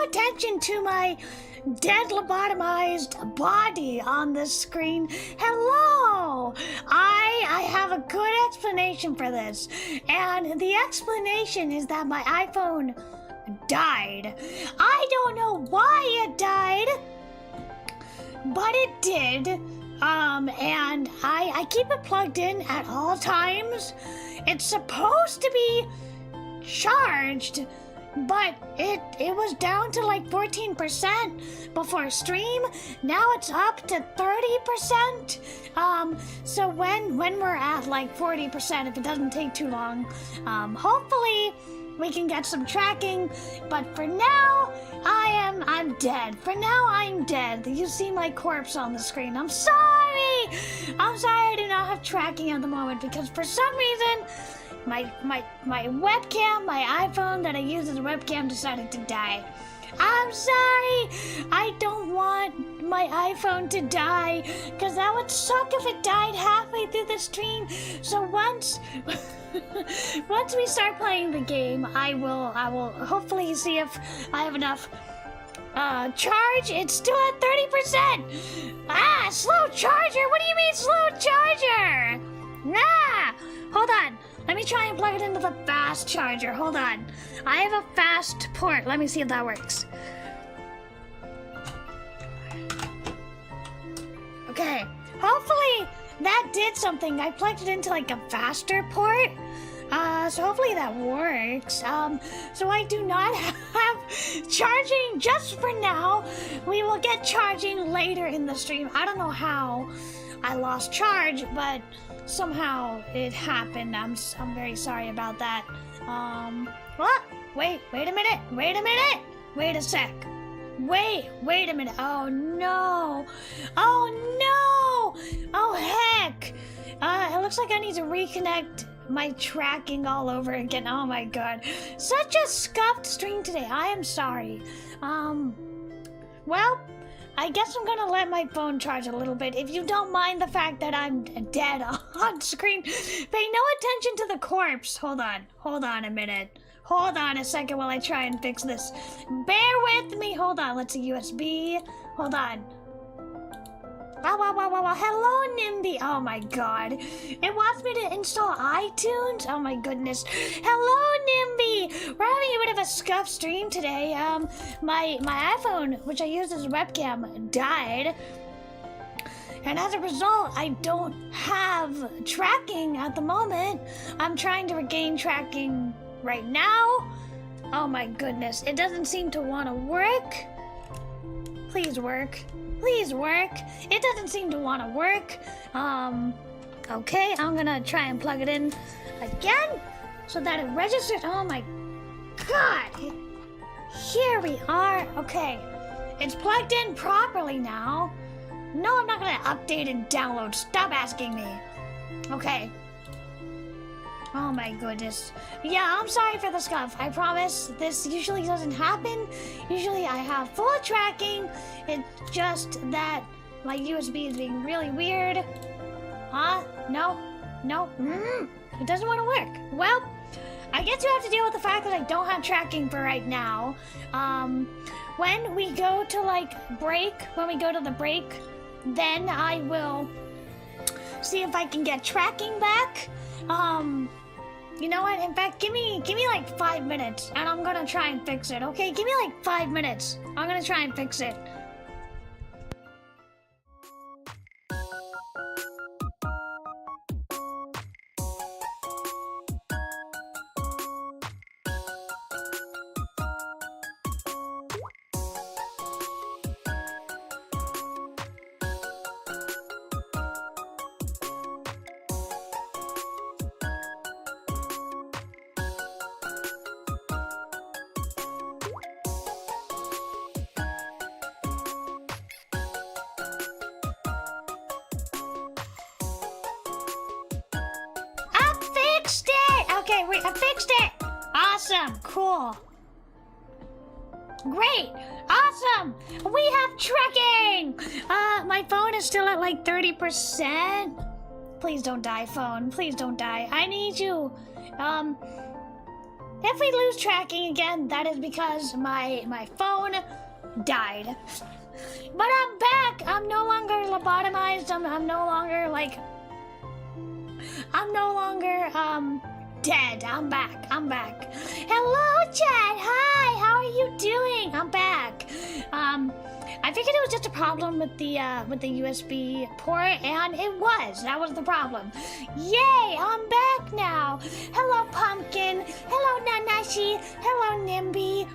attention to my dead lobotomized body on the screen. Hello! I have a good explanation for this. And the explanation is that my iPhone died. I don't know why it died, but it did. And I keep it plugged in at all times. It's supposed to be charged, but it was down to like 14% before stream. Now it's up to 30%. So when we're at like 40%, if it doesn't take too long, hopefully we can get some tracking. But for now, I'm dead. For now, I'm dead. You see my corpse on the screen. I'm sorry. I do not have tracking at the moment because for some reason, my webcam, my iPhone that I use as a webcam decided to die. I'm sorry. I don't want my iPhone to die because that would suck if it died halfway through the stream. So once we start playing the game, I will hopefully see if I have enough charge. It's still at 30%. Ah, slow charger. What do you mean slow charger? Ah, hold on. Let me try and plug it into the fast charger. Hold on. I have a fast port. Let me see if that works. Okay. Hopefully that did something. I plugged it into like a faster port. So hopefully that works. So I do not have charging just for now. We will get charging later in the stream. I don't know how I lost charge, but somehow it happened. I'm very sorry about that. What? Wait a minute. Wait a sec. Wait a minute. Oh no. Oh heck. It looks like I need to reconnect my tracking all over again. Oh my god. Such a scuffed stream today. I am sorry. Well, I guess I'm gonna let my phone charge a little bit. If you don't mind the fact that I'm dead on screen, pay no attention to the corpse. Hold on a minute. Hold on a second while I try and fix this. Bear with me. Hold on. Let's see. USB. Hold on. Wow. Hello, Nimby. Oh my god. It wants me to install iTunes? Oh my goodness. Hello, Nimby. We're having a bit of a scuffed stream today. My iPhone, which I use as a webcam, died. And as a result, I don't have tracking at the moment. I'm trying to regain tracking right now. Oh my goodness. It doesn't seem to want to work. Please work. Please work. It doesn't seem to want to work. Okay, I'm gonna try and plug it in again so that it registers. Oh my god. Here we are. Okay. It's plugged in properly now. No, I'm not gonna update and download. Stop asking me. Okay. Oh my goodness. Yeah, I'm sorry for the scuff. I promise this usually doesn't happen. Usually I have full tracking. It's just that my USB is being really weird. Huh? No. It doesn't want to work. Well, I guess you have to deal with the fact that I don't have tracking for right now. When we go to the break, then I will see if I can get tracking back. You know what? In fact, give me like 5 minutes, and I'm gonna try and fix it. Okay, give me like 5 minutes. I'm gonna try and fix it. I fixed it! Awesome, cool. Great, awesome! We have tracking! My phone is still at like 30%. Please don't die, phone. Please don't die. I need you. if we lose tracking again, that is because my phone died. But I'm back. I'm no longer lobotomized. I'm no longer dead. I'm back. Hello, chat. Hi. How are you doing? I'm back. I figured it was just a problem with the USB port, and that was the problem. Yay, I'm back now. Hello, Pumpkin. Hello, Nanashi. Hello, Nimby.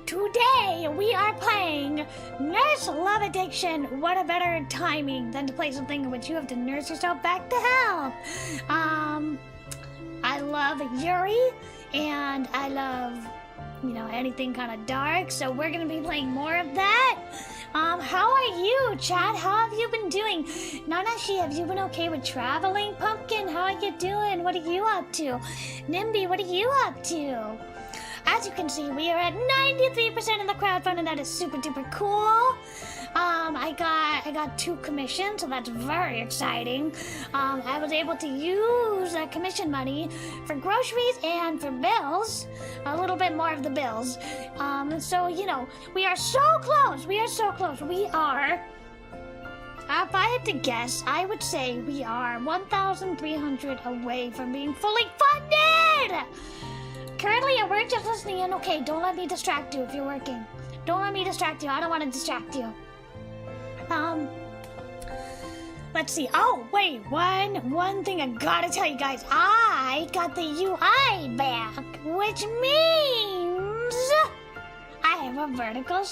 Today, we are playing Nurse Love Addiction. What a better timing than to play something in which you have to nurse yourself back to health. I love Yuri, and I love, anything kind of dark, so we're gonna be playing more of that. How are you, chat? How have you been doing? Nanashi, have you been okay with traveling? Pumpkin, how are you doing? What are you up to? Nimby, what are you up to? As you can see, we are at 93% of the crowdfund, and that is super duper cool. I got 2 commissions, so that's very exciting. I was able to use that commission money for groceries and for bills, a little bit more of the bills. So, we are so close. We are, if I had to guess, I would say we are 1,300 away from being fully funded. Currently, we're just listening in. Okay, don't let me distract you if you're working. Don't let me distract you. I don't want to distract you. Let's see. Oh, wait. One thing I gotta tell you guys. I got the UI back, which means I have a vertical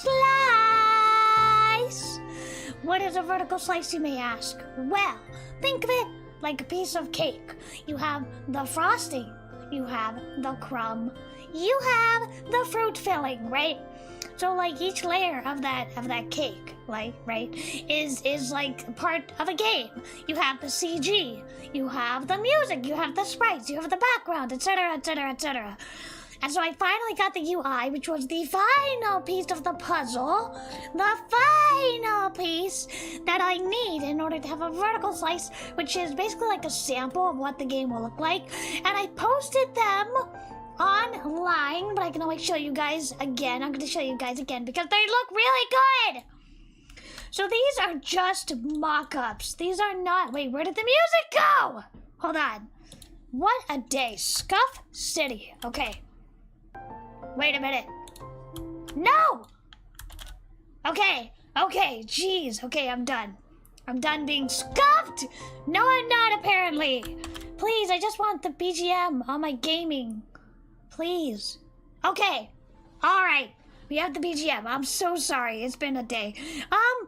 slice. What is a vertical slice, you may ask? Well, think of it like a piece of cake. You have the frosting. You have the crumb, you have the fruit filling, right? So like each layer of that cake, right, is like part of a game. You have the CG, you have the music, you have the sprites, you have the background, etc., etc., etc. And so I finally got the UI, which was the final piece of the puzzle, the final piece that I need in order to have a vertical slice, which is basically like a sample of what the game will look like. And I posted them online, but I can always show you guys again. I'm going to show you guys again because they look really good. So these are just mock-ups. These are not... Wait, where did the music go? Hold on. What a day. Scuff City. Okay. Wait a minute. No! Okay, jeez. Okay, I'm done. I'm done being scuffed! No, I'm not, apparently. Please, I just want the BGM on my gaming. Please. Okay. Alright. We have the BGM. I'm so sorry. It's been a day. I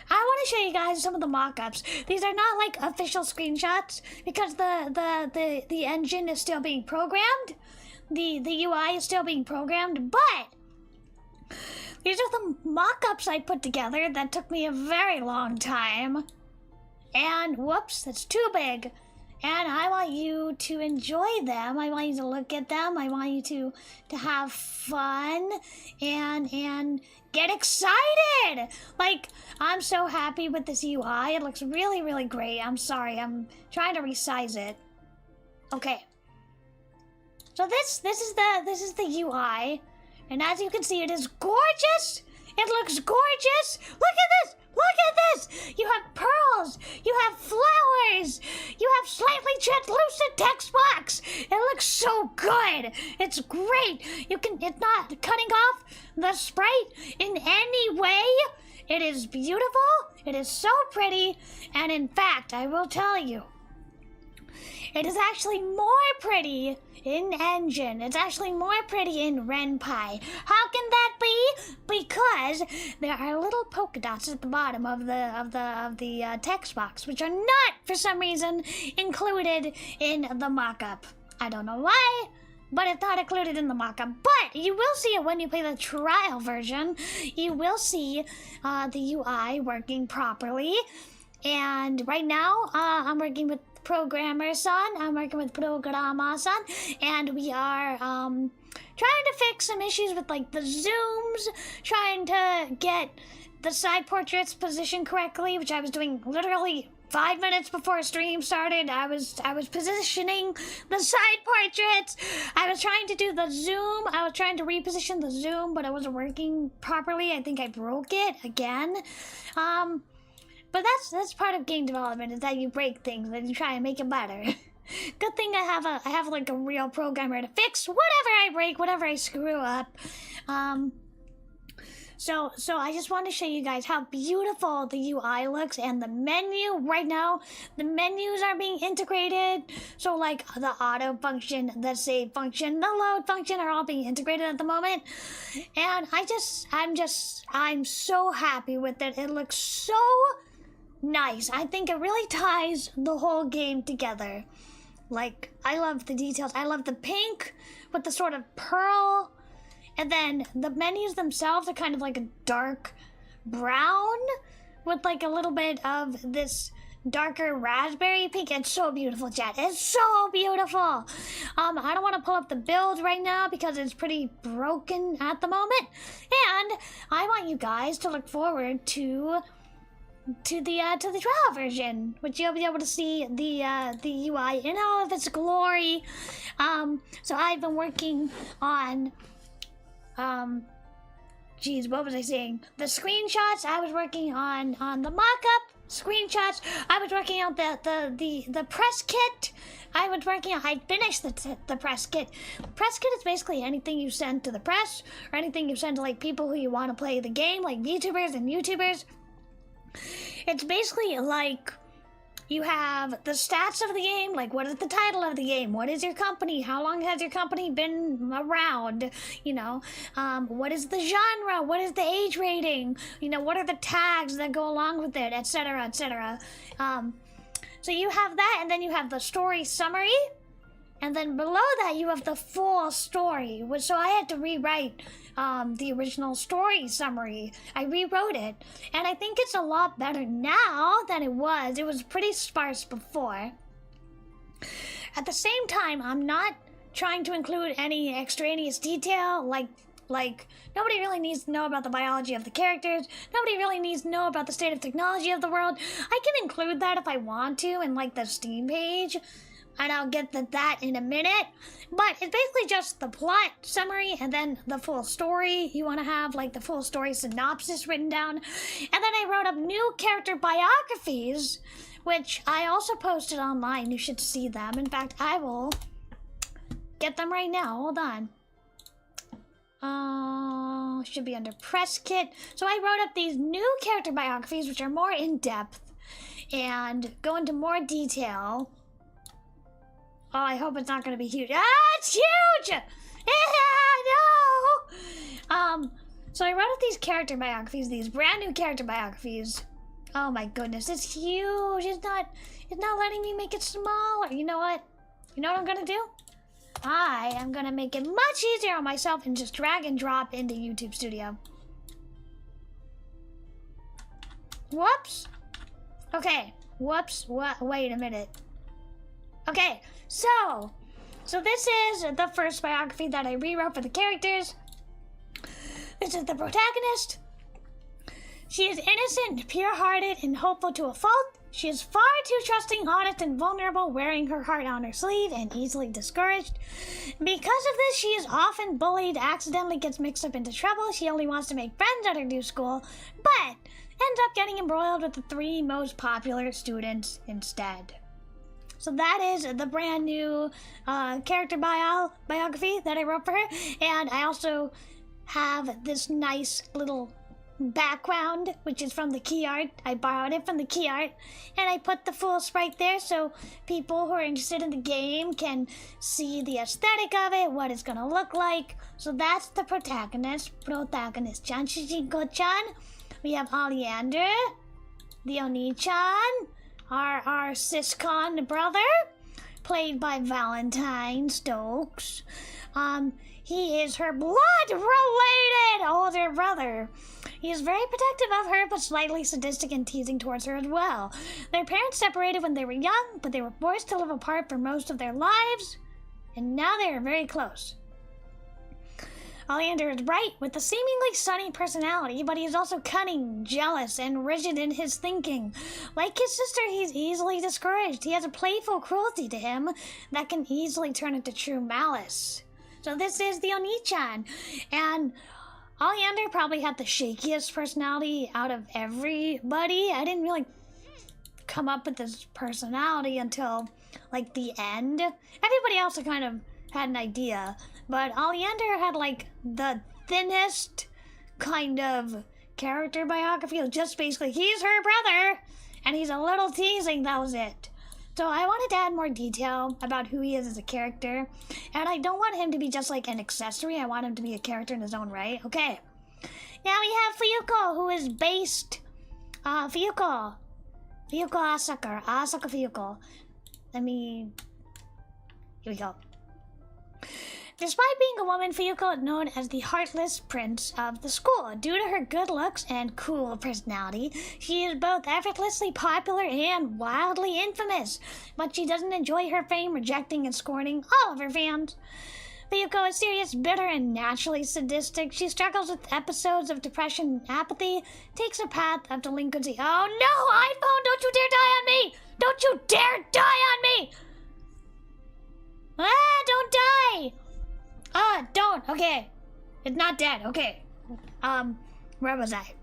want to show you guys some of the mock-ups. These are not like official screenshots because the engine is still being programmed. The UI is still being programmed, but these are the mock-ups I put together that took me a very long time. And whoops, that's too big. And I want you to enjoy them. I want you to look at them. I want you to have fun and get excited. Like, I'm so happy with this UI. It looks really, really great. I'm sorry, I'm trying to resize it. Okay. So this is the UI, and as you can see, it is gorgeous. It looks gorgeous. Look at this. Look at this. You have pearls. You have flowers. You have slightly translucent text box. It looks so good. It's great. It's not cutting off the sprite in any way. It is beautiful. It is so pretty. And in fact, I will tell you, it is actually more pretty in Engine. It's actually more pretty in Ren'Py. How can that be? Because there are little polka dots at the bottom of the text box, which are not, for some reason, included in the mock-up. I don't know why, but it's not included in the mock-up. But you will see it when you play the trial version. You will see the UI working properly. And right now, I'm working with Programmer-san. I'm working with Programma-san, and we are trying to fix some issues with like the zooms, trying to get the side portraits positioned correctly, which I was doing literally 5 minutes before stream started, I was positioning the side portraits. I was trying to do the zoom. I was trying to reposition the zoom, but it wasn't working properly. I think I broke it again. But that's part of game development, is that you break things and you try and make it better. Good thing I have like a real programmer to fix whatever I break, whatever I screw up. So I just want to show you guys how beautiful the UI looks, and the menu right now, the menus are being integrated. So like the auto function, the save function, the load function are all being integrated at the moment. And I'm so happy with it. It looks so nice. I think it really ties the whole game together. Like, I love the details. I love the pink with the sort of pearl. And then the menus themselves are kind of like a dark brown with like a little bit of this darker raspberry pink. It's so beautiful, chat. It's so beautiful. I don't want to pull up the build right now because it's pretty broken at the moment. And I want you guys to look forward to the trial version, which you'll be able to see the UI in all of its glory. So I've been working on geez, what was I saying? The screenshots. I was working on the mock-up screenshots. I was working on the press kit. I finished the press kit. The press kit is basically anything you send to the press, or anything you send to like people who you want to play the game, like VTubers and YouTubers. It's basically like you have the stats of the game, like what is the title of the game, what is your company, how long has your company been around, you know, what is the genre, what is the age rating, you know, what are the tags that go along with it, etc., etc. So you have that, and then you have the story summary, and then below that you have the full story. So I had to rewrite the original story summary. I rewrote it, and I think it's a lot better now than it was. It was pretty sparse before. At the same time, I'm not trying to include any extraneous detail, like nobody really needs to know about the biology of the characters. Nobody really needs to know about the state of technology of the world. I can include that if I want to in like the Steam page, and I'll get to that in a minute. But it's basically just the plot summary and then the full story. You want to have like the full story synopsis written down. And then I wrote up new character biographies, which I also posted online. You should see them. In fact, I will get them right now. Hold on. Should be under press kit. So I wrote up these new character biographies, which are more in depth and go into more detail. Oh, I hope it's not going to be huge. Ah, it's huge! Yeah, no! So I wrote up these character biographies, these brand new character biographies. Oh my goodness, it's huge. It's not letting me make it smaller. You know what? You know what I'm going to do? I am going to make it much easier on myself and just drag and drop into YouTube Studio. Whoops. Okay. Whoops. Wait a minute. Okay, so this is the first biography that I rewrote for the characters. This is the protagonist. She is innocent, pure-hearted, and hopeful to a fault. She is far too trusting, honest, and vulnerable, wearing her heart on her sleeve and easily discouraged. Because of this, she is often bullied, accidentally gets mixed up into trouble. She only wants to make friends at her new school, but ends up getting embroiled with the 3 most popular students instead. So that is the brand new character biography that I wrote for her. And I also have this nice little background, which is from the key art. I borrowed it from the key art. And I put the full sprite there so people who are interested in the game can see the aesthetic of it, what it's going to look like. So that's the protagonist, Chan Shijinko-chan. We have Oleander, the Oni-chan, our Siscon brother, played by Valentine Stokes. He is her blood-related older brother. He is very protective of her, but slightly sadistic and teasing towards her as well. Their parents separated when they were young, but they were forced to live apart for most of their lives, and now they are very close. Oleander is bright with a seemingly sunny personality, but he is also cunning, jealous, and rigid in his thinking. Like his sister, he's easily discouraged. He has a playful cruelty to him that can easily turn into true malice. So this is the Oni-chan. And Oleander probably had the shakiest personality out of everybody. I didn't really come up with this personality until, like, the end. Everybody else kind of had an idea. But Oleander had, like, the thinnest kind of character biography. Just basically, he's her brother, and he's a little teasing, that was it. So I wanted to add more detail about who he is as a character. And I don't want him to be just, like, an accessory. I want him to be a character in his own right. Okay. Now we have Fuyuko, who is based... Fuyuko Asaka. Asaka Fuyuko. Here we go. Despite being a woman, Fuyuko is known as the heartless prince of the school. Due to her good looks and cool personality, she is both effortlessly popular and wildly infamous. But she doesn't enjoy her fame, rejecting and scorning all of her fans. Fuyuko is serious, bitter, and naturally sadistic. She struggles with episodes of depression and apathy, takes a path of delinquency. Oh no, iPhone, don't you dare die on me! Don't you dare die on me! Don't die! Don't. Okay. It's not dead. Okay. Where was I?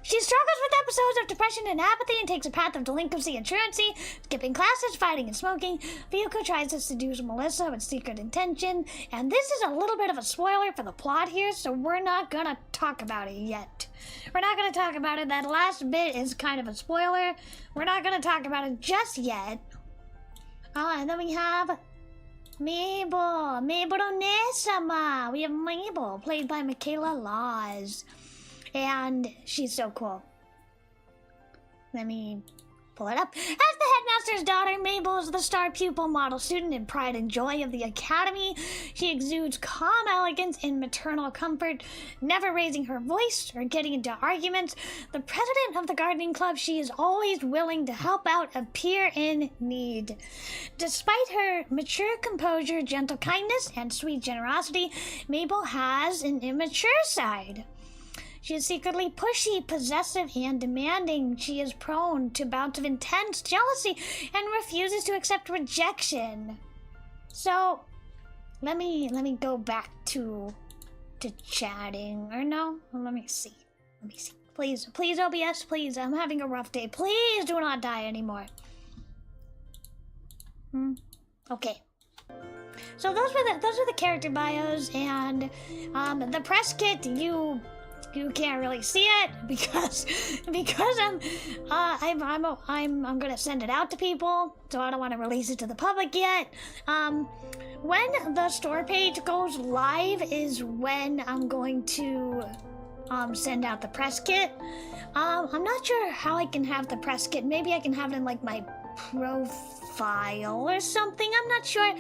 She struggles with episodes of depression and apathy and takes a path of delinquency and truancy, skipping classes, fighting, and smoking. Fuyuko tries to seduce Melissa with secret intention, and this is a little bit of a spoiler for the plot here, so we're not gonna talk about it yet. We're not gonna talk about it. That last bit is kind of a spoiler. We're not gonna talk about it just yet. And then we have... Mabel Onesama. We have Mabel, played by Michaela Laws. And she's so cool. Let me pull it up. As the headmaster's daughter, Mabel is the star pupil, model student, and pride and joy of the academy. She exudes calm elegance and maternal comfort, never raising her voice or getting into arguments. The president of the gardening club, she is always willing to help out a peer in need. Despite her mature composure, gentle kindness, and sweet generosity, Mabel has an immature side. She is secretly pushy, possessive, and demanding. She is prone to bouts of intense jealousy and refuses to accept rejection. So, let me go back to chatting. Or no? Let me see. Please, OBS, please. I'm having a rough day. Please do not die anymore. Okay. So those were the character bios, and the press kit. You can't really see it because I'm gonna send it out to people, so I don't want to release it to the public yet. When the store page goes live is when I'm going to send out the press kit. I'm not sure how I can have the press kit. Maybe I can have it in like my profile or something. I'm not sure.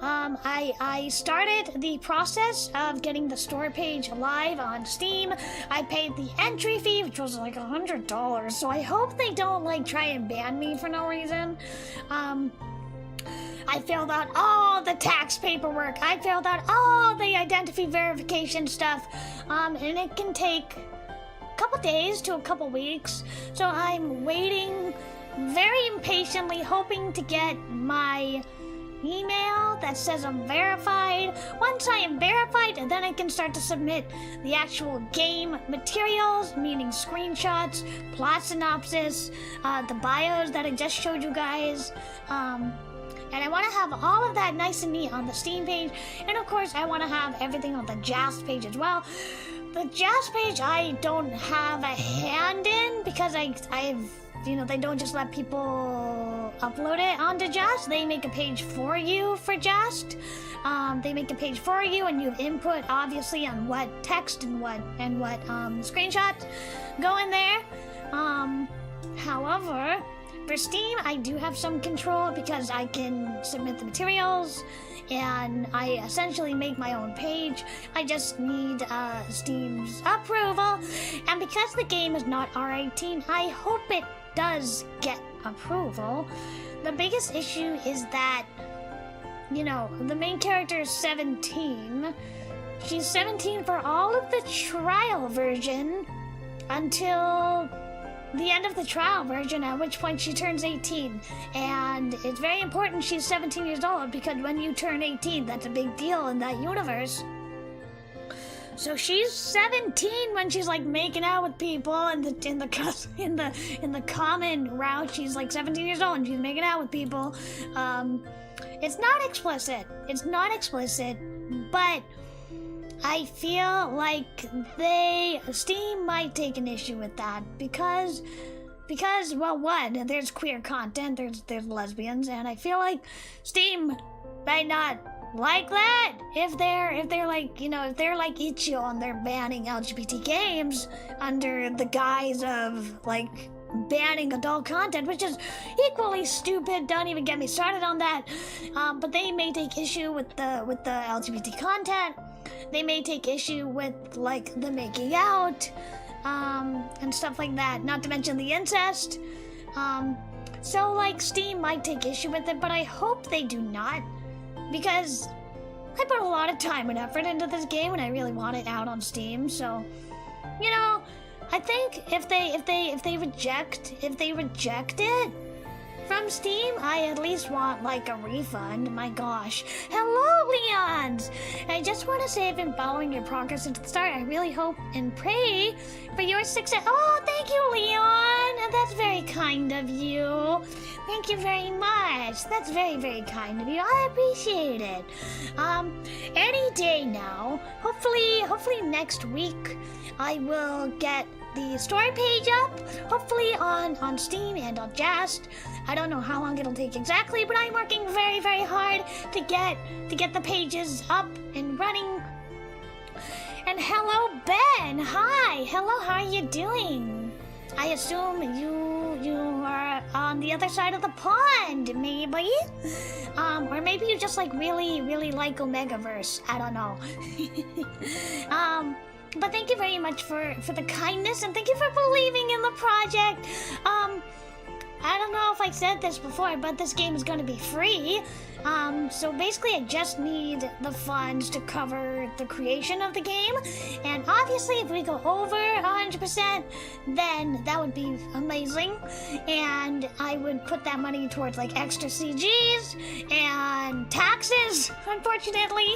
I started the process of getting the store page live on Steam. I paid the entry fee, which was like $100, so I hope they don't like try and ban me for no reason. I filled out all the tax paperwork. I filled out all the identity verification stuff, and it can take a couple days to a couple weeks, so I'm waiting very impatiently, hoping to get my email that says I'm verified. Once I am verified, then I can start to submit the actual game materials, meaning screenshots, plot synopsis, the bios that I just showed you guys, and I want to have all of that nice and neat on the Steam page, and of course I want to have everything on the Jast page as well. The Jast page I don't have a hand in because I've they don't just let people upload it onto Just. They make a page for you for Just. They make a page for you, and you have input, obviously, on what text and what screenshots go in there. However, for Steam, I do have some control because I can submit the materials, and I essentially make my own page. I just need Steam's approval, and because the game is not R18, I hope it does get approval. The biggest issue is that the main character is 17. She's 17 for all of the trial version until the end of the trial version, at which point she turns 18. And it's very important she's 17 years old, because when you turn 18, that's a big deal in that universe. So she's 17 when she's like making out with people in the common route. She's like 17 years old and she's making out with people. It's not explicit. It's not explicit, but I feel like Steam might take an issue with that because well, one, there's queer content, there's lesbians, and I feel like Steam might not like that if they're like, if they're like Itch.io and they're banning LGBT games under the guise of like banning adult content, which is equally stupid. Don't even get me started on that. But they may take issue with the LGBT content. They may take issue with like the making out and stuff like that, not to mention the incest. So like Steam might take issue with it, but I hope they do not, because I put a lot of time and effort into this game and I really want it out on Steam. So, I think if they reject it from Steam, I at least want like a refund. My gosh. Hello, Leons! I just want to say I've been following your progress since the start. I really hope and pray for your success. Oh, thank you, Leon! That's very kind of you. Thank you very much. That's very, very kind of you. I appreciate it. Any day now. Hopefully next week I will get the story page up, hopefully on Steam and on Jest. I don't know how long it'll take exactly, but I'm working very, very hard to get the pages up and running. And hello, Ben. Hi. Hello. How are you doing? I assume you are on the other side of the pond, maybe, or maybe you just like really, really like Omegaverse. I don't know. But thank you very much for the kindness, and thank you for believing in the project. I don't know if I said this before, but this game is going to be free. So basically I just need the funds to cover the creation of the game. And obviously if we go over 100%, then that would be amazing. And I would put that money towards like extra CGs and taxes, unfortunately.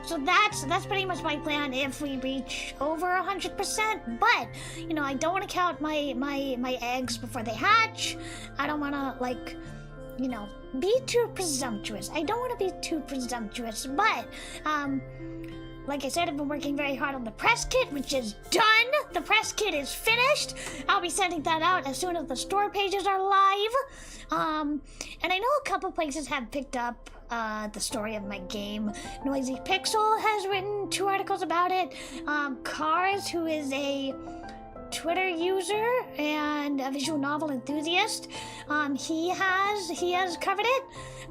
So that's pretty much my plan if we reach over 100%. But, I don't want to count my eggs before they hatch. I don't want to, like, be too presumptuous. I don't want to be too presumptuous. But, like I said, I've been working very hard on the press kit, which is done. The press kit is finished. I'll be sending that out as soon as the store pages are live. And I know a couple places have picked up the story of my game. Noisy Pixel has written 2 articles about it. Cars, who is a Twitter user and a visual novel enthusiast, he has covered it.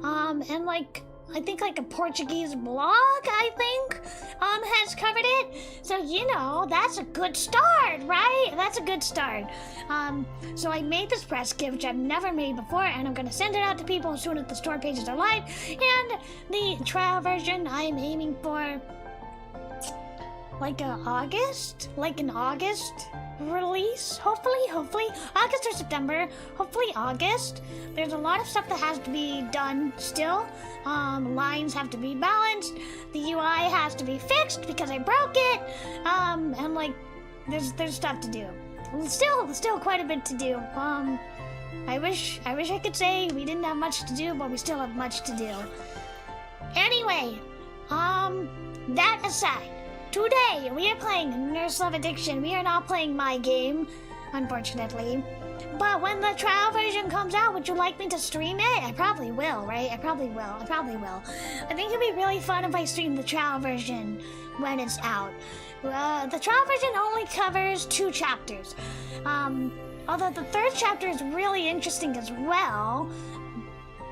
And like, I think like a Portuguese blog, has covered it. So, that's a good start, right? That's a good start. So I made this press kit, which I've never made before, and I'm going to send it out to people as soon as the store pages are live. And the trial version, I'm aiming for like an August release, hopefully August or September, hopefully August. There's a lot of stuff that has to be done still. Lines have to be balanced, the UI has to be fixed because I broke it, and like there's stuff to do. Still quite a bit to do. I wish I could say we didn't have much to do, but we still have much to do. Anyway, that aside, today we are playing Nurse Love Addiction. We are not playing my game, unfortunately. But when the trial version comes out, would you like me to stream it? I probably will, right? I probably will. I think it'd be really fun if I stream the trial version when it's out. The trial version only covers 2 chapters. Although the 3rd chapter is really interesting as well.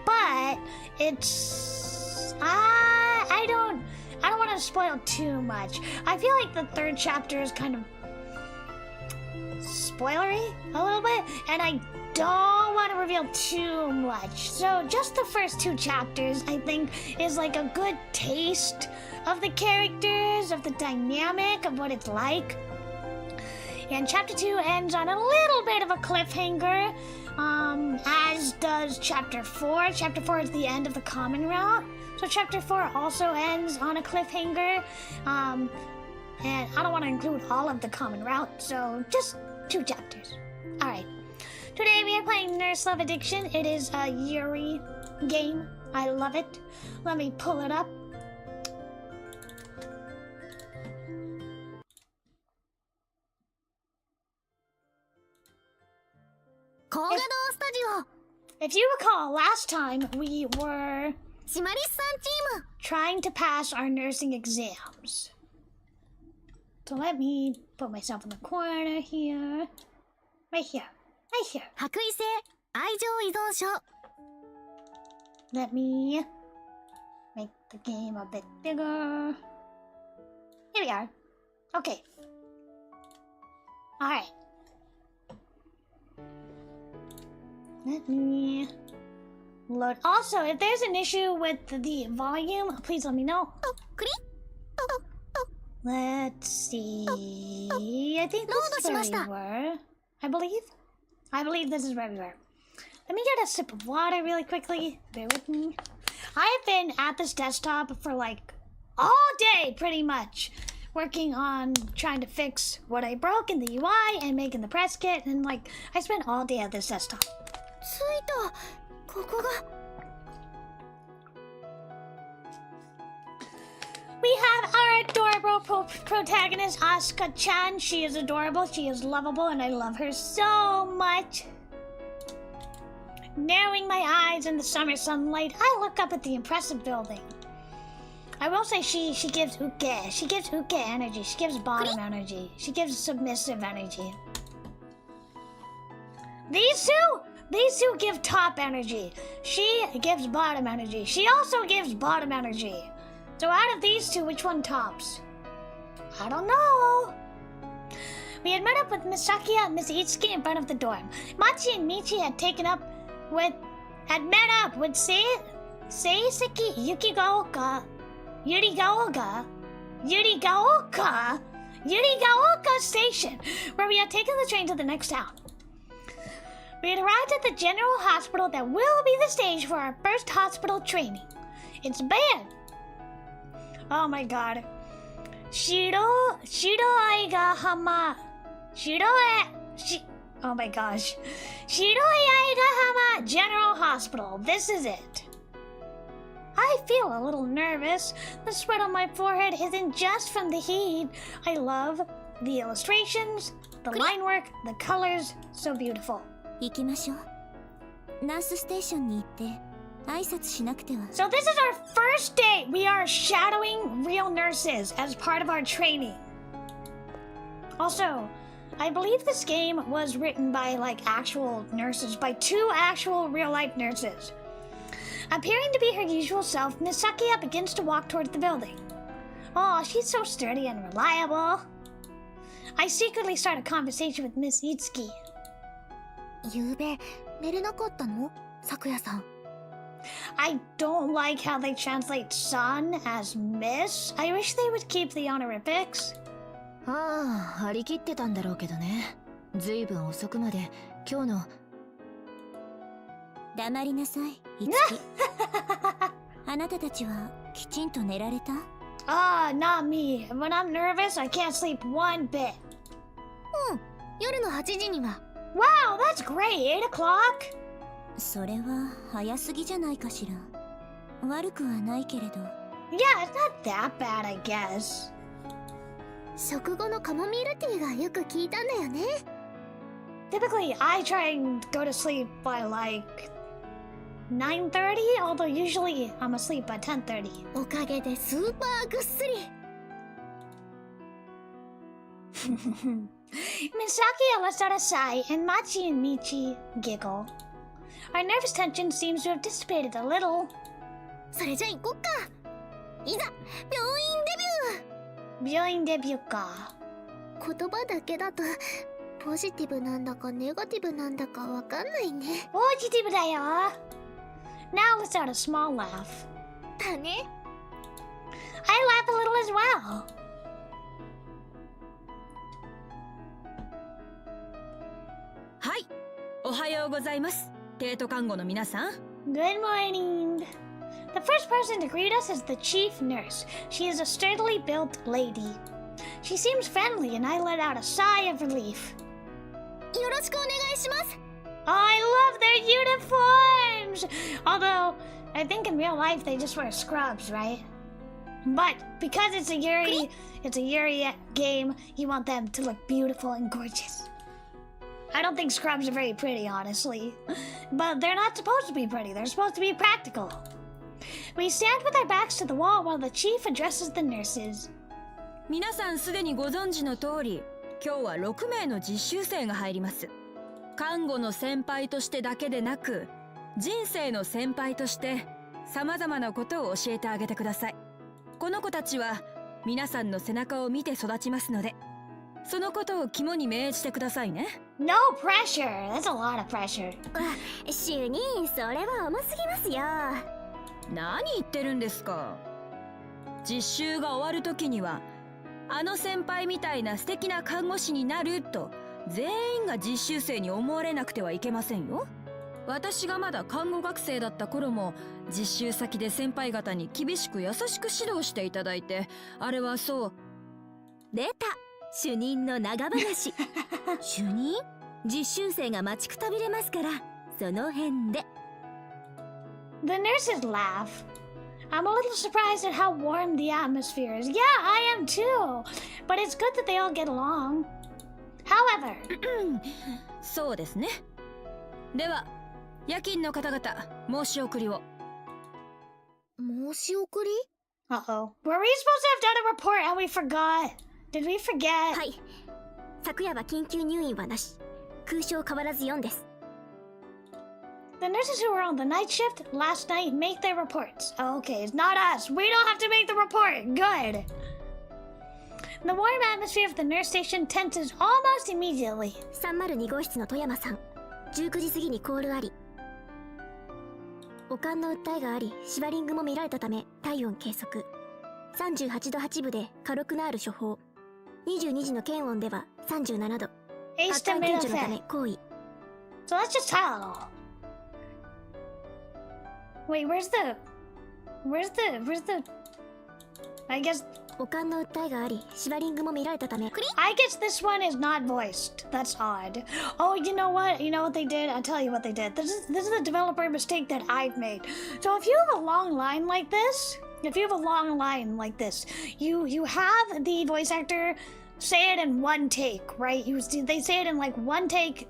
But it's... I don't want to spoil too much. I feel like the 3rd chapter is kind of spoilery a little bit, and don't want to reveal too much. So just the first 2 chapters, I think, is like a good taste of the characters, of the dynamic, of what it's like. And chapter 2 ends on a little bit of a cliffhanger, as does chapter 4. Chapter 4 is the end of the common route. So chapter 4 also ends on a cliffhanger. And I don't want to include all of the common route, so just 2 chapters. Alright. Today we are playing Nurse Love Addiction. It is a Yuri game. I love it. Let me pull it up. If you recall, last time we were trying to pass our nursing exams. So let me put myself in the corner here. Right here. Right here. Let me make the game a bit bigger. Here we are. Okay. Alright. Let me load. Also, if there's an issue with the volume, please let me know. Let's see. I think this is where we were. I believe this is where we were. Let me get a sip of water really quickly. Bear with me. I've been at this desktop for like all day, pretty much, working on trying to fix what I broke in the UI and making the press kit, and like I spent all day at this desktop. We have our adorable protagonist, Asuka-chan. She is adorable, she is lovable, and I love her so much. Narrowing my eyes in the summer sunlight, I look up at the impressive building. I will say she gives uke. She gives uke energy. She gives bottom energy. She gives submissive energy. These two give top energy. She gives bottom energy. She also gives bottom energy. So out of these 2, which one tops? I don't know. We had met up with Miss Sakia and Miss Itsuki in front of the dorm. Machi and Michi had met up with Seiseki Yurigaoka Station, where we had taken the train to the next town. We had arrived at the general hospital that will be the stage for our first hospital training. It's bad. Oh my god. Oh my gosh. Shiroaigahama General Hospital. This is it. I feel a little nervous. The sweat on my forehead isn't just from the heat. I love the illustrations, the line work, the colors. So beautiful. So this is our first day. We are shadowing real nurses as part of our training. Also, I believe this game was written by like actual nurses, by 2 actual real-life nurses. Appearing to be her usual self, Miss Sakia begins to walk towards the building. Oh, she's so sturdy and reliable. I secretly start a conversation with Miss Itsuki. I don't like how they translate son as miss. I wish they would keep the honorifics. Not me. When I'm nervous, I can't sleep one bit. Wow, that's great. 8 o'clock? Yeah, it's not that bad, I guess. Typically, I try and go to sleep by like 9:30, although usually I'm asleep by 10:30. Misaki lets out a sigh, and Machi and Michi giggle. Our nervous tension seems to have dissipated a little. それじゃ行こっか。いざ病院デビューか。言葉だけだとポジティブなんだかネガティブなんだかわかんないね。Positive だよ。Now let's start a small laugh. だね。I laugh a little as well. はい、おはようございます。帝都看護の皆さん。Good morning. The first person to greet us is the chief nurse. She is a sturdily built lady. She seems friendly and I let out a sigh of relief. よろしくお願いします。I love their uniforms! Although, I think in real life they just wear scrubs, right? But because it's a Yuri game, you want them to look beautiful and gorgeous. I don't think scrubs are very pretty, honestly. But they're not supposed to be pretty, they're supposed to be practical. We stand with our backs to the wall while the chief addresses the nurses. 皆さんすでにご存知の通り、今日は6名の実習生が入ります。看護の先輩としてだけでなく、人生の先輩として様々なことを教えてあげてください。この子たちは皆さんの背中を見て育ちますので、そのことを肝に銘じてくださいね。No pressure! That's a lot of pressure. 主任、それは重すぎますよ。何言ってるんですか。実習が終わる時には、あの先輩みたいな素敵な看護師になると全員が実習生に思われなくてはいけませんよ。私がまだ看護学生だった頃も実習先で先輩方に厳しく優しく指導していただいて、あれはそう。出た、主任の長話。主任、実習生が待ちくたびれますから、その辺で。The nurses laugh. I'm a little surprised at how warm the atmosphere is. Yeah, I am too. But it's good that they all get along. However, そうですね。では、夜勤の方々、申し送りを。申し送り？ uh-oh. Were we supposed to have done a report and we forgot? Did we forget? はい。昨夜は緊急入院はなし。空床変わらず4です。The nurses who were on the night shift last night make their reports. Oh, okay, it's not us. We don't have to make the report. Good. The warm atmosphere of the nurse station tenses almost immediately. 302号室の富山さん。19時過ぎにコールあり。悪寒の訴えがあり、シバリングも見られたため体温計測。38度8分で火力のある処方。22時の検温では37度。発汗検除のため行為。So let's just tell it all. Wait, where's the... I guess... 悪寒の訴えがあり、シバリングも見られたため。I guess this one is not voiced. That's odd. Oh, you know what? You know what they did? I'll tell you what they did. This is a developer mistake that I've made. So if you have a long line like this, you have the voice actor say it in one take, right? They say it in like one take.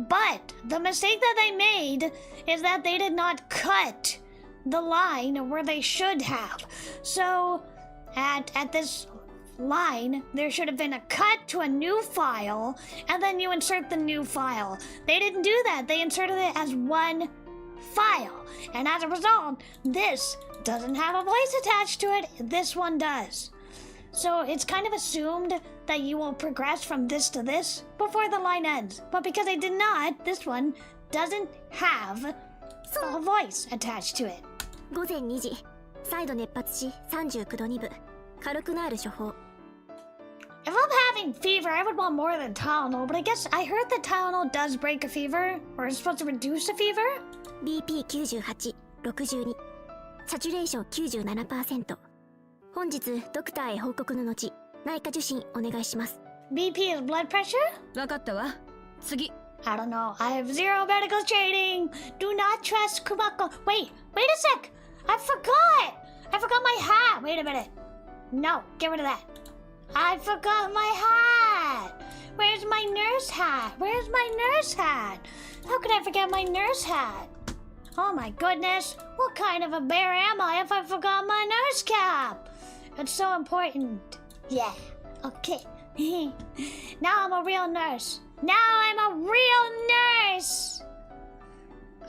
But the mistake that they made is that they did not cut the line where they should have. So at this line, there should have been a cut to a new file, and then you insert the new file. They didn't do that. They inserted it as one file. And as a result, this doesn't have a voice attached to it. This one does. So it's kind of assumed that you will progress from this to this before the line ends. But because I did not, this one doesn't have a voice attached to it. 午前2時、再度熱発し39度2分。火力のある処方。If I'm having fever, I would want more than Tylenol, but I guess I heard that Tylenol does break a fever, or is supposed to reduce a fever? BP98、62。サチュレーション 97%。本日、ドクターへ報告の後、内科受診お願いします。BP is blood pressure? わかったわ。次。I don't know. I have zero medical training. Do not trust Kumakko. Wait a sec. I forgot my hat. Wait a minute. No, get rid of that. I forgot my hat. Where's my nurse hat? How could I forget my nurse hat? Oh my goodness. What kind of a bear am I if I forgot my nurse cap? It's so important. Yeah, okay. Now I'm a real nurse.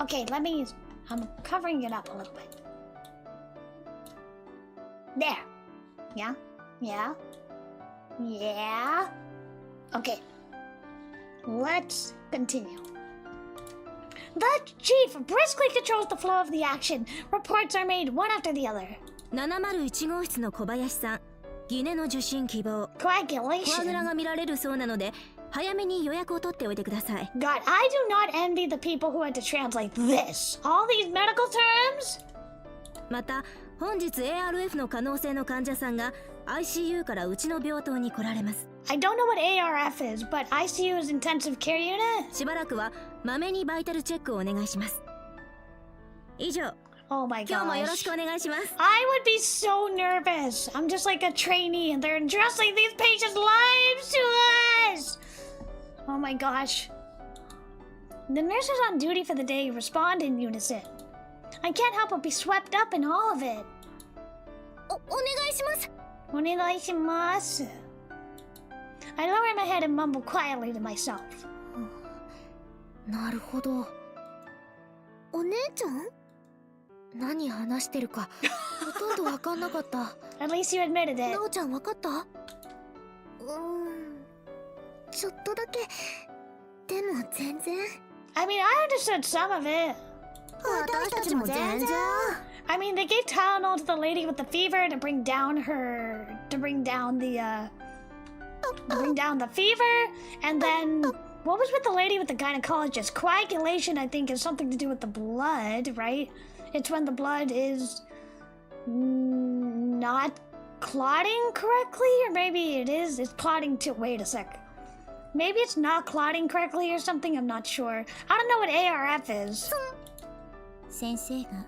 Okay, I'm covering it up a little bit. There. Yeah. Okay. Let's continue. The chief briskly controls the flow of the action. Reports are made one after the other. 701号室の小林さん、ギネの受診希望。フォアグラ Coagulation. が見られるそうなので、早めに予約を取っておいてください。God, I do not envy the people who had to translate this. All these medical terms? また、本日 ARF の可能性の患者さんが ICU からうちの病棟に来られます。I don't know what ARF is, but ICU is intensive care unit. しばらくはまめにバイタルチェックをお願いします。以上。Oh my 今日もよろし gosh. くお願いします。I would be so nervous. I'm just like a trainee and they're entrusting these patients' lives to us. Oh my gosh. The nurses on duty for the day respond in unison. I can't help but be swept up in all of it. お願いします。Onegaishimasu. I lower my head and mumble quietly to myself. なるほど。お姉ちゃん？何話してるかほとんどわかんなかった。At least you admitted it. なおちゃんわかった？ちょっとだけ。でも全然。I mean, I understood some of it. 私たちも全然。I mean, they gave Tylenol to the lady with the fever to bring down the fever, and then what was with the lady with the gynecologist? Coagulation, I think, is something to do with the blood, right? It's when the blood is not clotting correctly, or maybe it is. It's clotting too. Wait a sec. Maybe it's not clotting correctly or something. I'm not sure. I don't know what ARF is. 先生が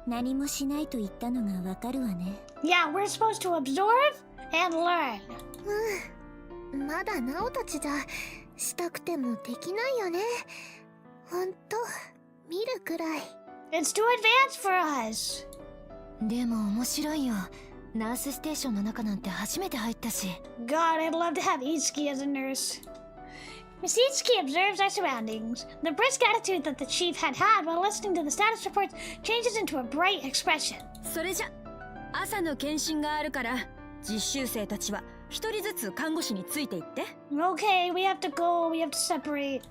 何もしないと言ったのがわかるわね。Yeah, we're supposed to absorb and learn. まだなおたちじゃしたくてもできないよね。ほんと見るくらい。It's too advanced for us. でも面白いよ。ナースステーションの中なんて初めて入ったし。God, I'd love to have Itsuki as a nurse. Miss Itsuki observes our surroundings. The brisk attitude that the chief had while listening to the status reports changes into a bright expression. それじゃ朝の検診があるから実習生たちは一人ずつ看護師についていって。 Okay, we have to go. We have to separate.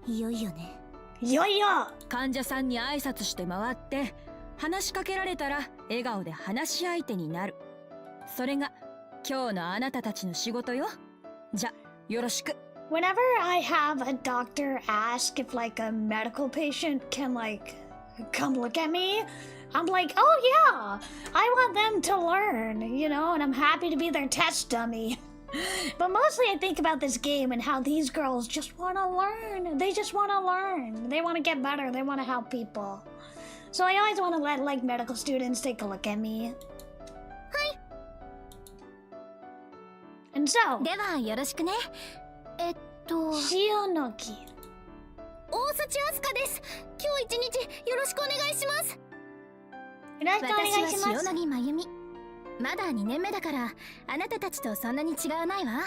いよいよね。いよいよ。患者さんに挨拶して回って話しかけられたら笑顔で話し相手になる。それが今日のあなたたちの仕事よ。じゃよろしく。 Whenever I have a doctor ask if like a medical patient can like come look at me, I'm like, oh yeah, I want them to learn, you know, and I'm happy to be their test dummy. But mostly I think about this game and how these girls just want to learn. They just want to learn. They want to get better. They want to help people. So I always want to let like medical students take a look at me. Hi. And so, ではよろしくね。Shionoki. 大幸あすかです。今日一日よろしくお願いします。私は塩野木真由美。まだ2年目だからあなたたちとそんなに違わないわ。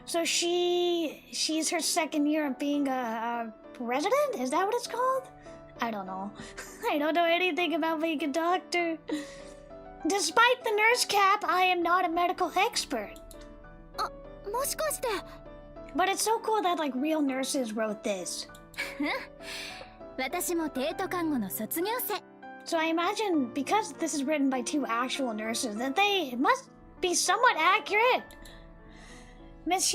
So she's her second year of being a resident? Is that what it's called? I don't know. I don't know anything about being a doctor. Despite the nurse cap, I am not a medical expert. もしかして。But it's so cool that like real nurses wrote this. 私も帝都看護の卒業生。So I imagine because this is written by two actual nurses that they must be somewhat accurate. Miss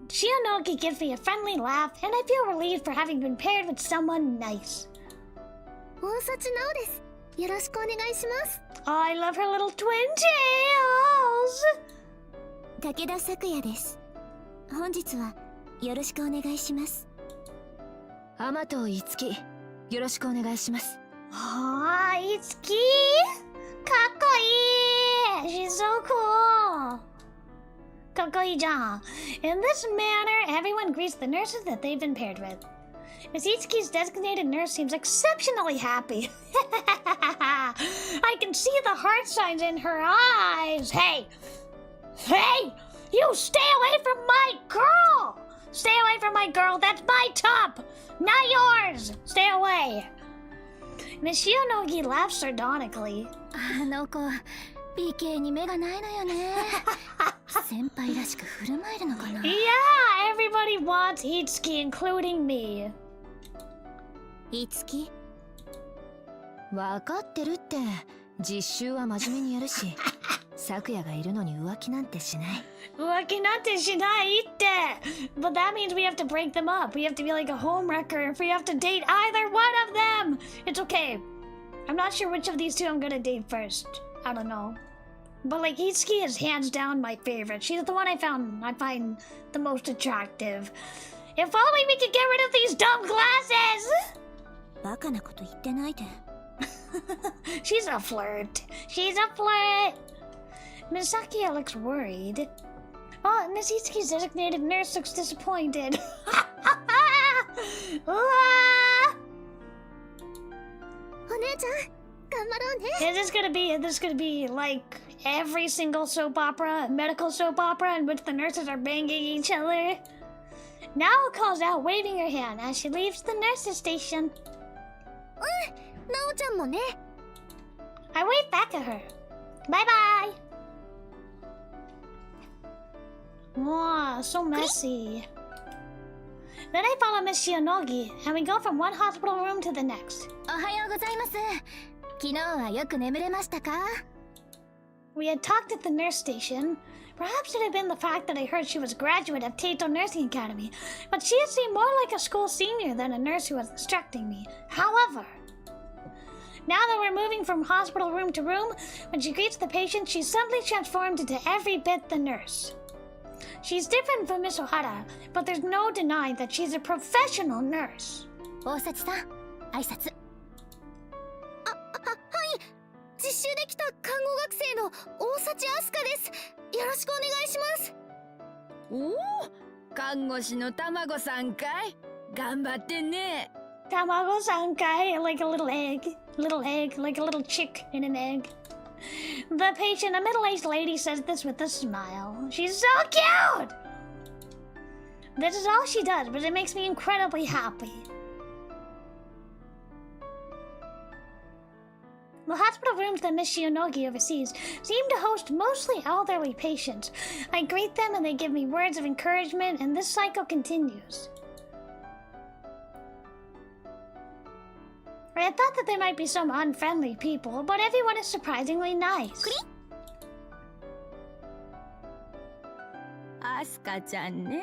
Shionoki gives me a friendly laugh and I feel relieved for having been paired with someone nice. 大幸直です。よろしくお願いします。I love her little twin tails. 武田咲也です。本日はよろしくお願いします。天藤いつき、よろしくお願いします。Ah, Itsuki! Kakkoi! She's so cool! Kakkoi-chan. In this manner, everyone greets the nurses that they've been paired with. Miss Itsuki's designated nurse seems exceptionally happy. I can see the heart signs in her eyes. Hey! Hey! You stay away from my girl! Stay away from my girl. That's my tub! Not yours! Stay away! Miss Shionogi laughs sardonically. あの子、美形に目がないのよね。先輩らしく振る舞えるのかな。 Yeah, everybody wants Itsuki, including me. いつきわかってるって。実習は真面目にやるし、咲夜がいるのに浮気なんてしない。浮気なんてしないって。But that means we have to break them up. We have to be like a homewrecker if we have to date either one of them. It's okay. I'm not sure which of these two I'm gonna date first. I don't know. But like Itsuki is hands down my favorite. She's the one I find the most attractive. If only we could get rid of these dumb glasses! バカなこと言ってないで。She's a flirt. She's a flirt. Miss Sakia looks worried. Oh, Miss Itsuki's designated nurse looks disappointed. Ah! お姉ちゃん、頑張ろうね。 Is this gonna be like every single soap opera, medical soap opera in which the nurses are banging each other? Nao calls out, waving her hand as she leaves the nurse's station. なおちゃんもね。 I wave back at her. Bye bye. Wow, so messy. Then I follow Miss Shionogi, and we go from one hospital room to the next. おはようございます。昨日はよく眠れましたか？ We had talked at the nurse station. Perhaps it had been the fact that I heard she was a graduate of Taito Nursing Academy, but she had seemed more like a school senior than a nurse who was instructing me. However, now that we're moving from hospital room to room, when she greets the patient, she's suddenly transformed into every bit the nurse. She's different from Miss Ohara, but there's no denying that she's a professional nurse. 大崎さん、挨拶。はい。実習で来た看護学生の大崎明日香です。よろしくお願いします。おお、看護師の卵さんかい。頑張ってね。Tamago-sankai, like a little egg, like a little chick in an egg. The patient, a middle-aged lady, says this with a smile. She's so cute! This is all she does, but it makes me incredibly happy. The hospital rooms that Miss Shionogi oversees seem to host mostly elderly patients. I greet them and they give me words of encouragement, and this cycle continues. I had thought that there might be some unfriendly people, but everyone is surprisingly nice. アスカちゃんね。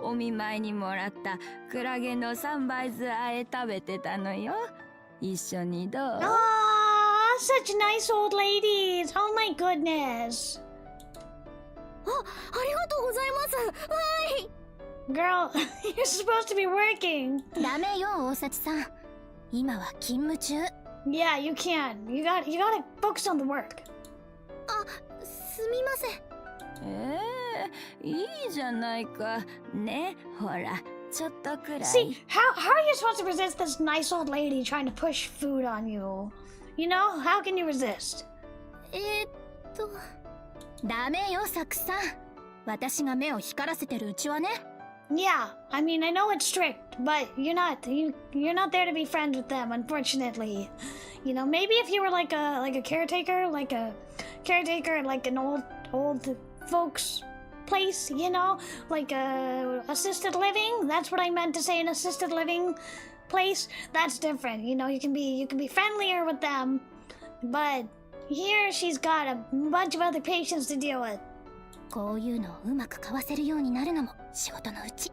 お見舞いにもらったクラゲの3倍酢あえ食べてたのよ。一緒にどう？ Ah, such nice old ladies. Oh my goodness. ありがとうございます。はい。 Girl, you're supposed to be working. ダメよ、大崎さん。今は勤務中。 Yeah, you can. You gotta focus on the work. あ、すみません。いいじゃないか。ね、ほら、ちょっとくらい。 See, how are you supposed to resist this nice old lady trying to push food on you? You know, how can you resist? ダメよ、サクさん。私が目を光らせてるうちはね。Yeah, I mean, I know it's strict, but you're not there to be friends with them, unfortunately. You know, maybe if you were like a caretaker at like an old folks place, you know, like a assisted living. That's what I meant to say, an assisted living place. That's different. You know, you can be friendlier with them, but here she's got a bunch of other patients to deal with. こういうのをうまくかわせるようになるのも仕事のうち。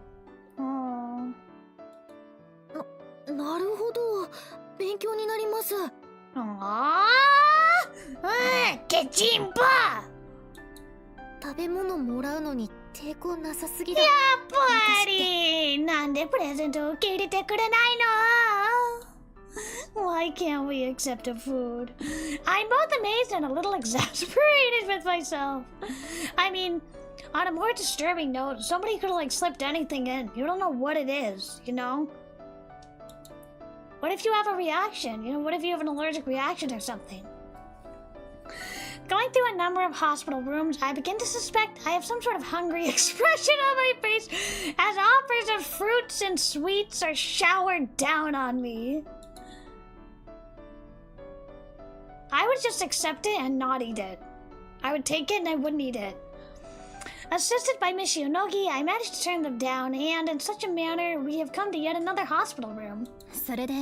なるほど、勉強になります。ケチンポ！食べ物もらうのに抵抗なさすぎだ。やっぱりなんでプレゼントを受け入れてくれないの？ Why can't we accept a food? I'm both amazed and a little exasperated with myself. I mean, on a more disturbing note, somebody could have like slipped anything in. You don't know what it is, you know? What if you have a reaction? You know, what if you have an allergic reaction or something? Going through a number of hospital rooms, I begin to suspect I have some sort of hungry expression on my face as offers of fruits and sweets are showered down on me. I would just accept it and not eat it. I would take it and I wouldn't eat it. Assisted by Miss Yonogi, I managed to turn them down, and in such a manner, we have come to yet another hospital room. それで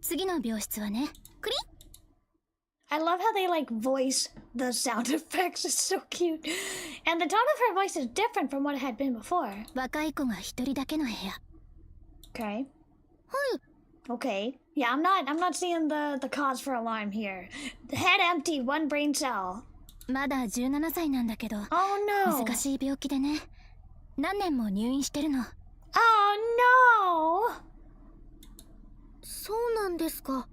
次の病室はね、クリッ。 I love how they like voice the sound effects. It's so cute. And the tone of her voice is different from what it had been before. 若い子が一人だけの部屋。Okay. はい。 Okay. Yeah, I'm not seeing the cause for alarm here. The head empty, one brain cell. まだ17歳なんだけど、 Oh no. 難しい病気でね。何年も入院してるの。Oh no. そうなんですか。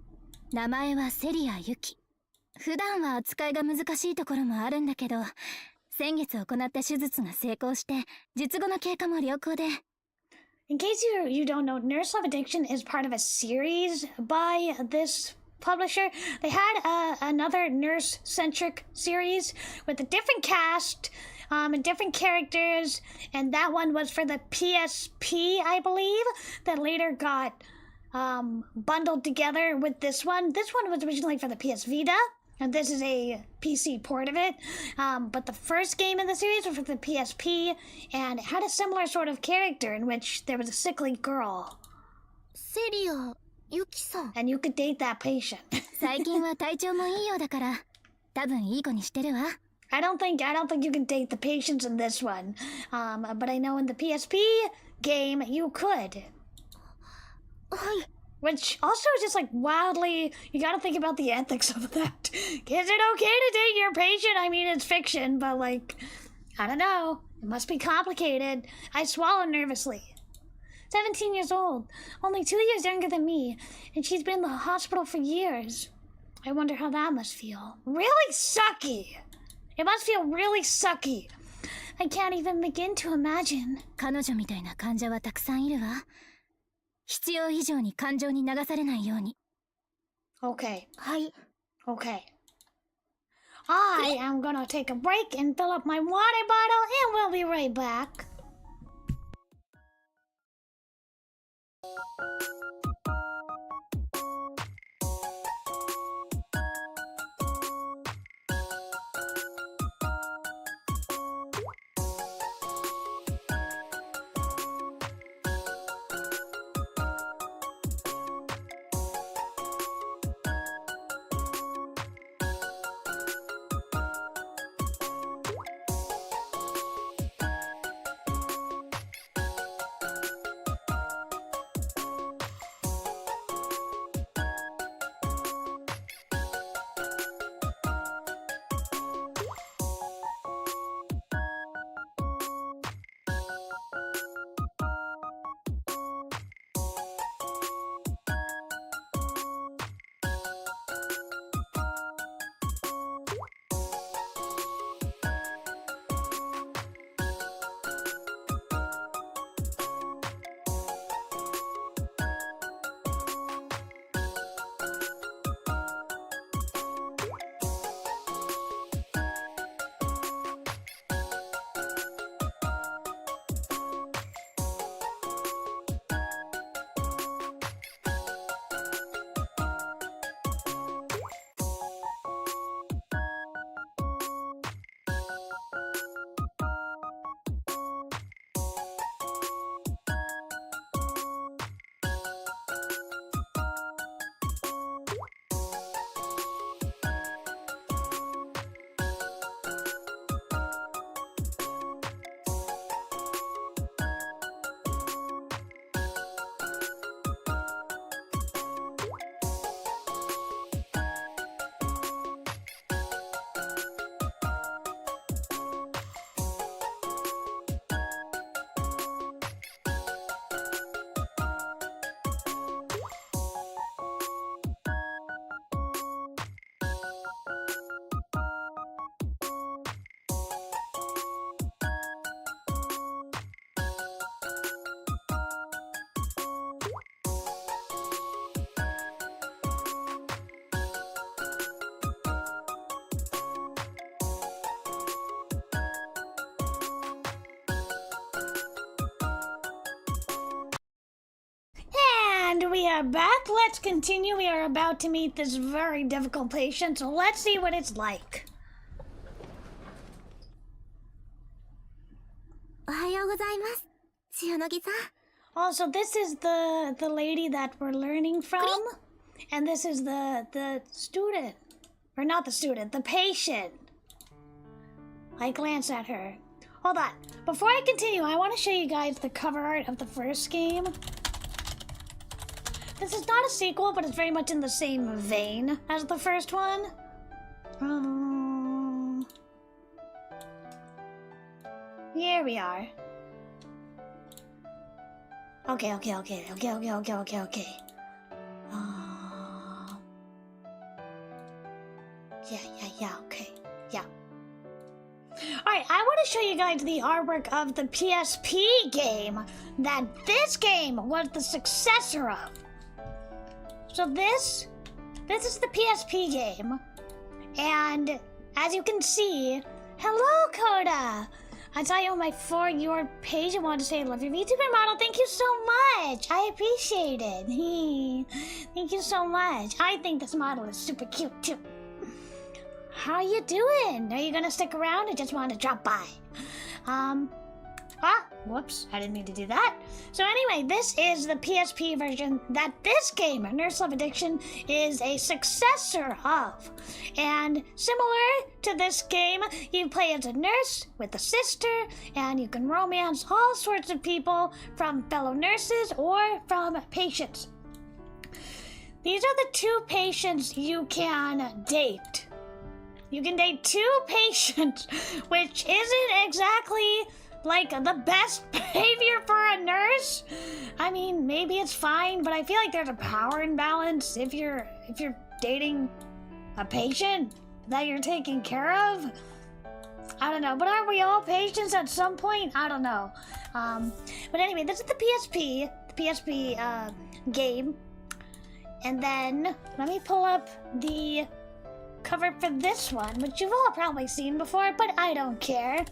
名前はセリアユキ。普段は扱いが難しいところもあるんだけど、先月行った手術が成功して、術後の経過も良好で。In case you don't know, Nurse Love Addiction is part of a series by this publisher. They had another nurse-centric series with a different cast and different characters, and that one was for the PSP, I believe, that later got bundled together with this one. This one was originally for the PS Vita, and this is a PC port of it. But the first game in the series was for the PSP, and it had a similar sort of character in which there was a sickly girl. セリアユキさん。 And you could date that patient. 最近は体調もいいようだから、多分いい子にしてるわ。I don't think you can date the patients in this one. But I know in the PSP game you could. はい。 Which also is just like wildly, you gotta think about the ethics of that. Is it okay to date your patient? I mean, it's fiction, but like, I don't know. It must be complicated. I swallow nervously. 17 years old, only 2 years younger than me, and she's been in the hospital for years. I wonder how that must feel. Really sucky. It must feel really sucky. I can't even begin to imagine. 彼女みたいな患者はたくさんいるわ。必要以上に感情に流されないように。Okay. はい。 Okay. I am gonna take a break and fill up my water bottle, and we'll be right back. And we are back. Let's continue. We are about to meet this very difficult patient, so let's see what it's like. おはようございます。塩野木さん。Oh, so this is the lady that we're learning from, and this is the student, or not the student, the patient. I glance at her. Hold on. Before I continue, I want to show you guys the cover art of the first game. This is not a sequel, but it's very much in the same vein as the first one. Here we are. Okay. Yeah, okay. Yeah. Alright, I want to show you guys the artwork of the PSP game that this game was the successor of. So this is the PSP game. And as you can see, hello Coda! I saw you on my For Your page and wanted to say I love your VTuber model. Thank you so much. I appreciate it. Thank you so much. I think this model is super cute too. How are you doing? Are you gonna stick around or just want to drop by? Whoops, I didn't mean to do that. So anyway, this is the PSP version that this game, Nurse Love Addiction, is a successor of. And similar to this game, you play as a nurse with a sister, and you can romance all sorts of people from fellow nurses or from patients. These are the two patients you can date. You can date two patients, which isn't exactly like the best behavior for a nurse. I mean, maybe it's fine, but I feel like there's a power imbalance if you're dating a patient that you're taking care of. I don't know, but aren't we all patients at some point? I don't know. But anyway, this is the PSP game. And then let me pull up the cover for this one, which you've all probably seen before, but I don't care.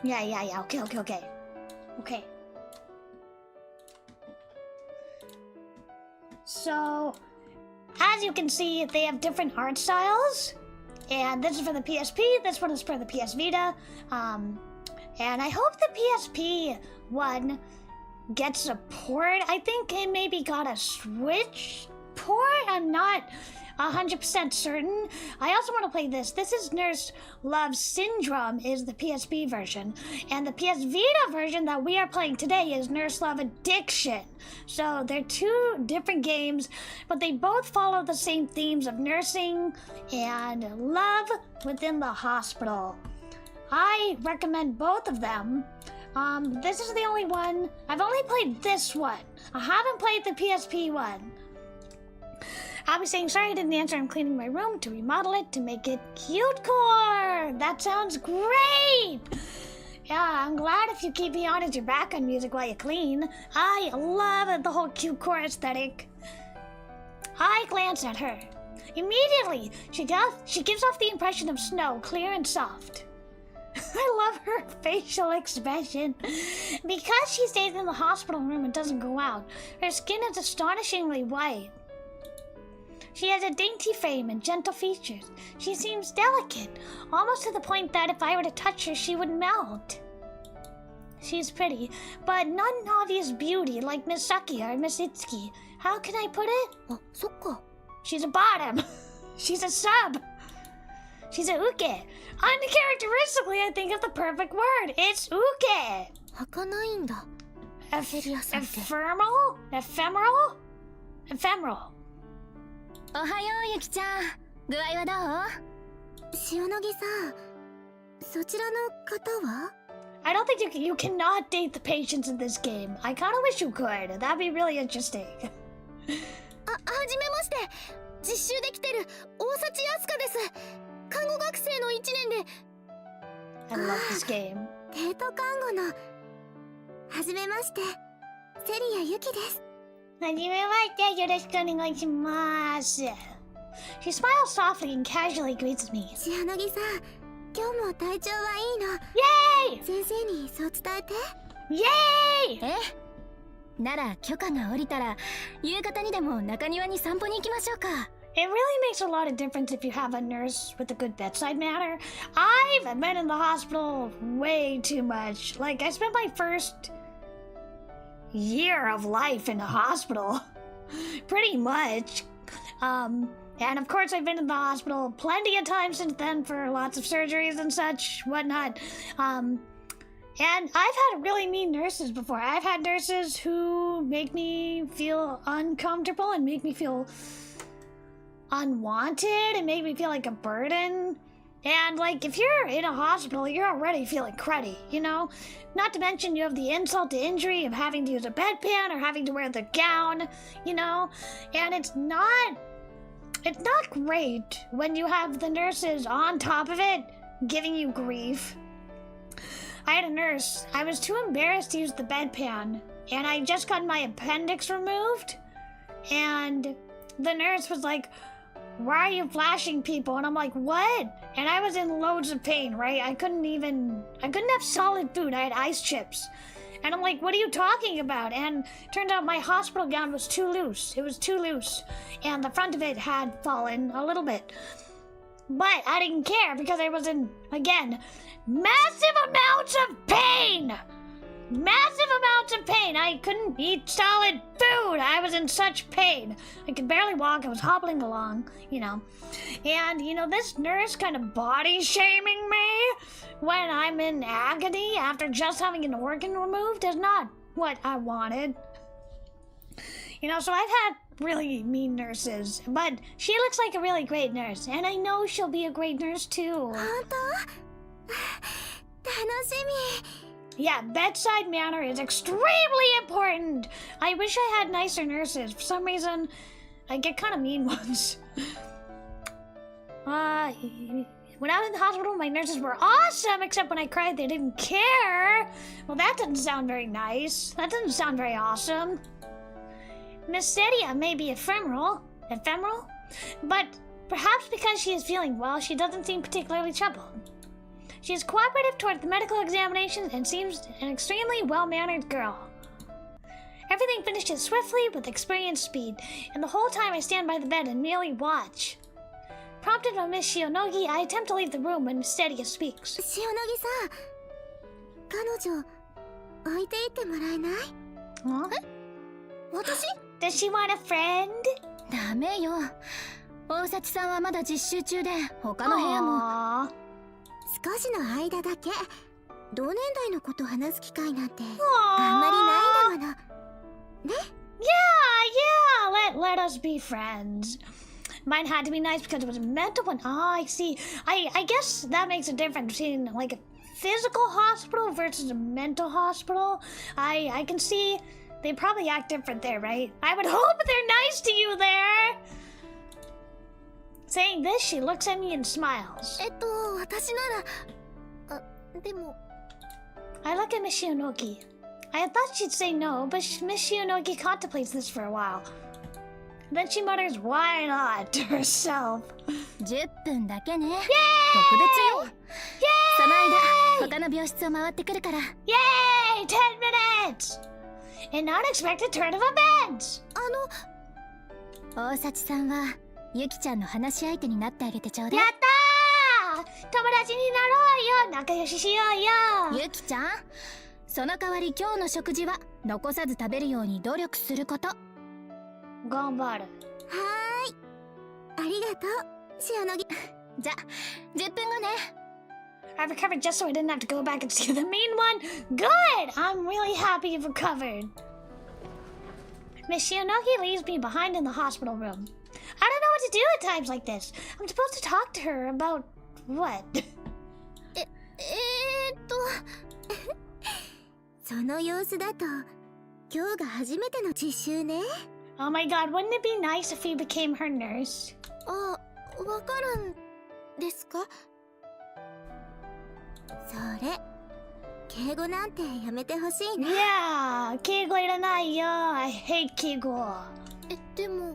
Yeah. Okay. So, as you can see, they have different art styles. And this is for the PSP, this one is for the PS Vita. And I hope the PSP one gets a port. I think it maybe got a Switch port. I'm not 100% certain. I also want to play this. This is Nurse Love Syndrome is the PSP version. And the PS Vita version that we are playing today is Nurse Love Addiction. So they're two different games, but they both follow the same themes of nursing and love within the hospital. I recommend both of them. This is the only one. I've only played this one. I haven't played the PSP one. I'll be saying sorry I didn't answer. I'm cleaning my room to remodel it to make it cute core. That sounds great. Yeah, I'm glad if you keep me on as your background music while you clean. I love the whole cute core aesthetic. I glance at her. Immediately, she gives off the impression of snow, clear and soft. I love her facial expression. Because she stays in the hospital room and doesn't go out, her skin is astonishingly white. She has a dainty frame and gentle features. She seems delicate, almost to the point that if I were to touch her, she would melt. She's pretty, but not an obvious beauty like Miss Saki or Miss Itsuki. How can I put it? Oh, そっか. She's a bottom. She's a sub. She's a uke. Uncharacteristically, I think of the perfect word. It's uke. 儚いんだ。Ephemeral? Ephemeral. おはようゆきちゃん、具合はどう？塩野木さん、そちらの方は？ I don't think you cannot date the patients in this game. I kind of wish you could. That'd be really interesting. はじめまして。実習できてる大幸あすかです。看護学生の1年で。I love this game. デート看護の。はじめまして。セリアユキです。はじめまして。よろしくお願いします。She smiles softly and casually greets me. 塩野木さん、今日も体調はいいの。イエーイ！先生にそう伝えて。イエーイ！なら許可が下りたら夕方にでも中庭に散歩に行きましょうか。It really makes a lot of difference if you have a nurse with a good bedside manner. I've been in the hospital way too much. Like, I spent my first year of life in a hospital. Pretty much. And of course I've been in the hospital plenty of times since then for lots of surgeries and such, whatnot. And I've had really mean nurses before. I've had nurses who make me feel uncomfortable and make me feel unwanted and make me feel like a burden. And like, if you're in a hospital, you're already feeling cruddy, you know? Not to mention you have the insult to injury of having to use a bedpan or having to wear the gown, you know? And it's not great when you have the nurses on top of it giving you grief. I had a nurse. I was too embarrassed to use the bedpan, and I just got my appendix removed, and the nurse was like, "Why are you flashing people?" And I'm like, "What?" And I was in loads of pain, right? I couldn't have solid food. I had ice chips. And I'm like, "What are you talking about?" And turned out my hospital gown was too loose. It was too loose. And the front of it had fallen a little bit. But I didn't care because I was in, again, massive amounts of pain. Massive amounts of pain. I couldn't eat solid food. I was in such pain. I could barely walk. I was hobbling along, you know. And, you know, this nurse kind of body shaming me when I'm in agony after just having an organ removed is not what I wanted. You know, so I've had really mean nurses, but she looks like a really great nurse, and I know she'll be a great nurse too. 本当？楽しみ。 Yeah, bedside manner is extremely important. I wish I had nicer nurses. For some reason, I get kind of mean ones. When I was in the hospital, my nurses were awesome, except when I cried, they didn't care. Well, that doesn't sound very nice. That doesn't sound very awesome. Miss Sedia may be ephemeral, but perhaps because she is feeling well, she doesn't seem particularly troubled. She is cooperative toward the medical examination and seems an extremely well-mannered girl. Everything finishes swiftly with experienced speed, and the whole time I stand by the bed and merely watch. Prompted by Miss Shionogi, I attempt to leave the room when Miss Sedia speaks. 塩野木さん、彼女置いていってもらえない？ Huh? 私？ Does she want a friend? ダメよ。大幸さんはまだ実習中で、他の部屋も。 Aww. 少しの間だけ同年代のこと話す機会なんて Aww. あんまりないんだもの。ね？ Yeah, let us be friends. Mine had to be nice because it was a mental one. Ah, I see. I guess that makes a difference between like a physical hospital versus a mental hospital. I can see they probably act different there, right? I would hope they're nice to you there. Saying this, she looks at me and smiles. 私ならでも I look at Miss Shionogi. I thought she'd say no, but Miss Shionogi contemplates this for a while. Then she mutters, "Why not?" to herself. 10分だけね。 Yay! 特別よ。 Yay! その間、他の病室を回ってくるから。 Yay! 10 minutes! An unexpected turn of events! 大幸さんは、ゆきちゃんの話し相手になってあげてちょうだい。やったー！友達になろうよ！仲良ししようよ！ゆきちゃん、その代わり今日の食事は残さず食べるように努力すること。頑張る。はーい。ありがとう、塩野木。じゃ、10分後ね。I recovered just so I didn't have to go back and see the mean one. Good! I'm really happy you've recovered. Miss Shionogi leaves me behind in the hospital room. I don't know what to do at times like this. I'm supposed to talk to her about what? その様子だと今日が初めての実習ね。 Oh my god, wouldn't it be nice if we became her nurse? あ、わかるんですか？それ、敬語なんてやめてほしいな。Yeah, 敬語いらないよ。I hate 敬語。でも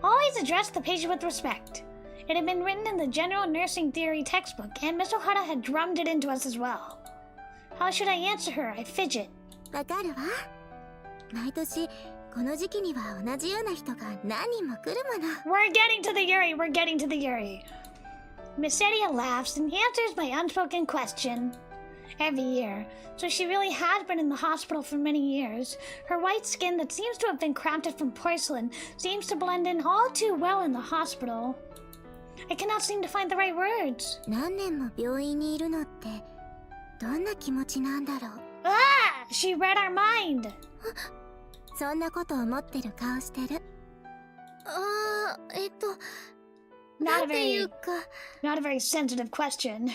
Always address the patient with respect. It had been written in the general nursing theory textbook, and Miss Ohara had drummed it into us as well. How should I answer her? I fidget. わかるわ。毎年この時期には同じような人が何人も来るもの。 We're getting to the Yuri. We're getting to the Yuri. Miss Edia laughs and answers my unspoken question. Every year. So she really has been in the hospital for many years. Her white skin that seems to have been crafted from porcelain seems to blend in all too well in the hospital. I cannot seem to find the right words. 何年も病院にいるのってどんな気持ちなんだろう。Ah! She read our mind. そんなこと思ってる顔してる。な Not ん a ていう very, か。 not a very sensitive question.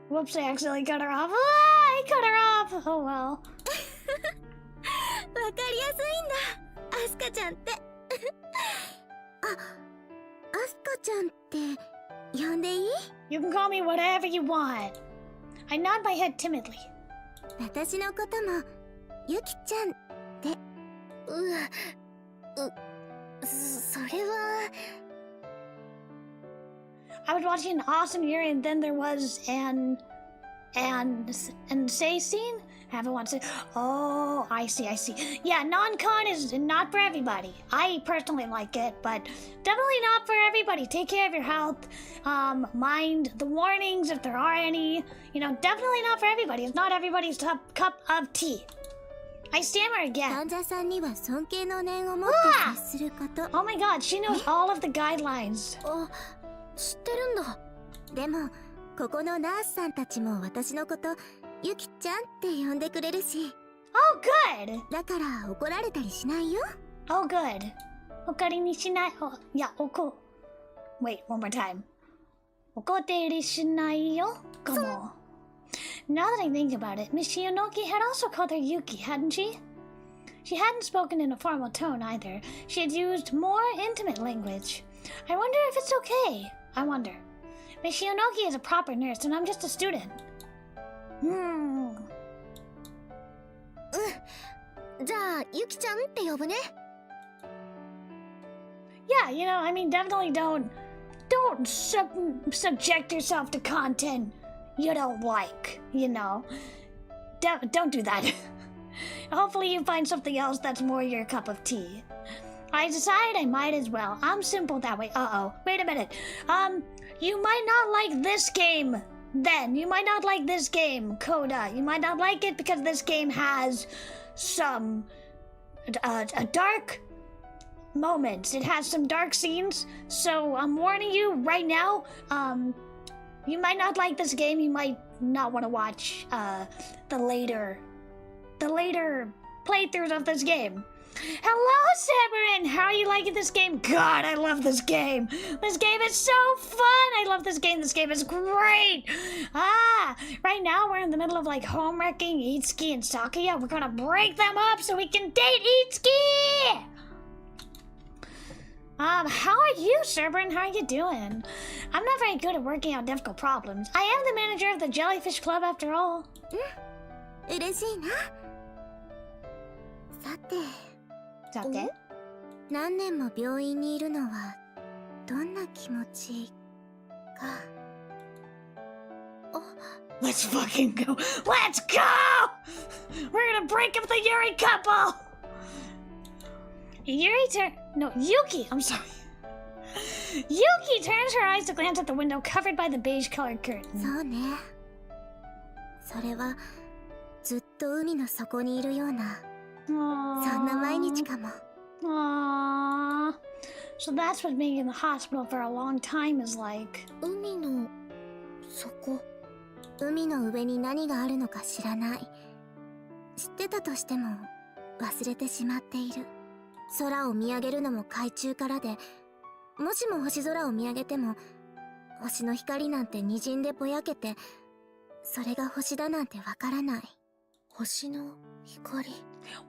Whoops, I accidentally cut her off. Ah, I cut her off. Oh well. わかりやすいんだ、アスカちゃんって。アスカちゃんって呼んでいい？ You can call me whatever you want. I nod my head timidly. 私のこともユキちゃんって。それは。I was watching an awesome Yuri and then there was an say scene? I haven't watched it. Oh, I see. Yeah, non-con is not for everybody. I personally like it, but definitely not for everybody. Take care of your health. Mind the warnings if there are any. You know, definitely not for everybody. It's not everybody's cup of tea. I stammer again. 患者さんには尊敬の念を持って接すること。Oh my god, she knows all of the guidelines. 知ってるんだ。でもここのナースさんたちも私のことユキちゃんって呼んでくれるし。 Oh, good. だから怒られたりしないよ。 Oh, good. 怒りにしない。Oh, yeah, Wait, one more time. 怒りしないよ。Come on. Now that I think about it, Miss Shionoki had also called her Yuki, hadn't she? She hadn't spoken in a formal tone either. She had used more intimate language. I wonder if it's okay. I wonder. Miss Shionoki is a proper nurse and I'm just a student. じゃあユキちゃんって呼ぶね。 Yeah, you know, I mean, definitely don't subject yourself to content you don't like, you know. Don't do that. Hopefully you find something else that's more your cup of tea. I decided I might as well. I'm simple that way. Uh-oh. Wait a minute. You might not like this game then. You might not like this game, Coda. You might not like it because this game has some dark moments. It has some dark scenes. So I'm warning you right now. You might not like this game. You might not want to watch the later playthroughs of this game. Hello, Severin! How are you liking this game? God, I love this game! This game is so fun! I love this game. This game is great! Right now we're in the middle of like home wrecking Itsuki and Sakuya. We're gonna break them up so we can date Itsuki! How are you, Severin? How are you doing? I'm not very good at working out difficult problems. I am the manager of the Jellyfish Club after all. 嬉しいな。さて。さて？何年も病院にいるのはどんな気持ちか。Let's fucking go! Let's go! We're gonna break up the Yuri couple! Yuki, I'm sorry. Yuki turns her eyes to glance at the window covered by the beige-colored curtain. そうね。それはずっと海の底にいるような。そんな毎日かも。Aww. So that's what being in the hospital for a long time is like. 海の底。海の上に何があるのか知らない。知ってたとしても忘れてしまっている。空を見上げるのも海中からで、もしも星空を見上げても星の光なんて滲んでぼやけて、それが星だなんてわからない。星の光。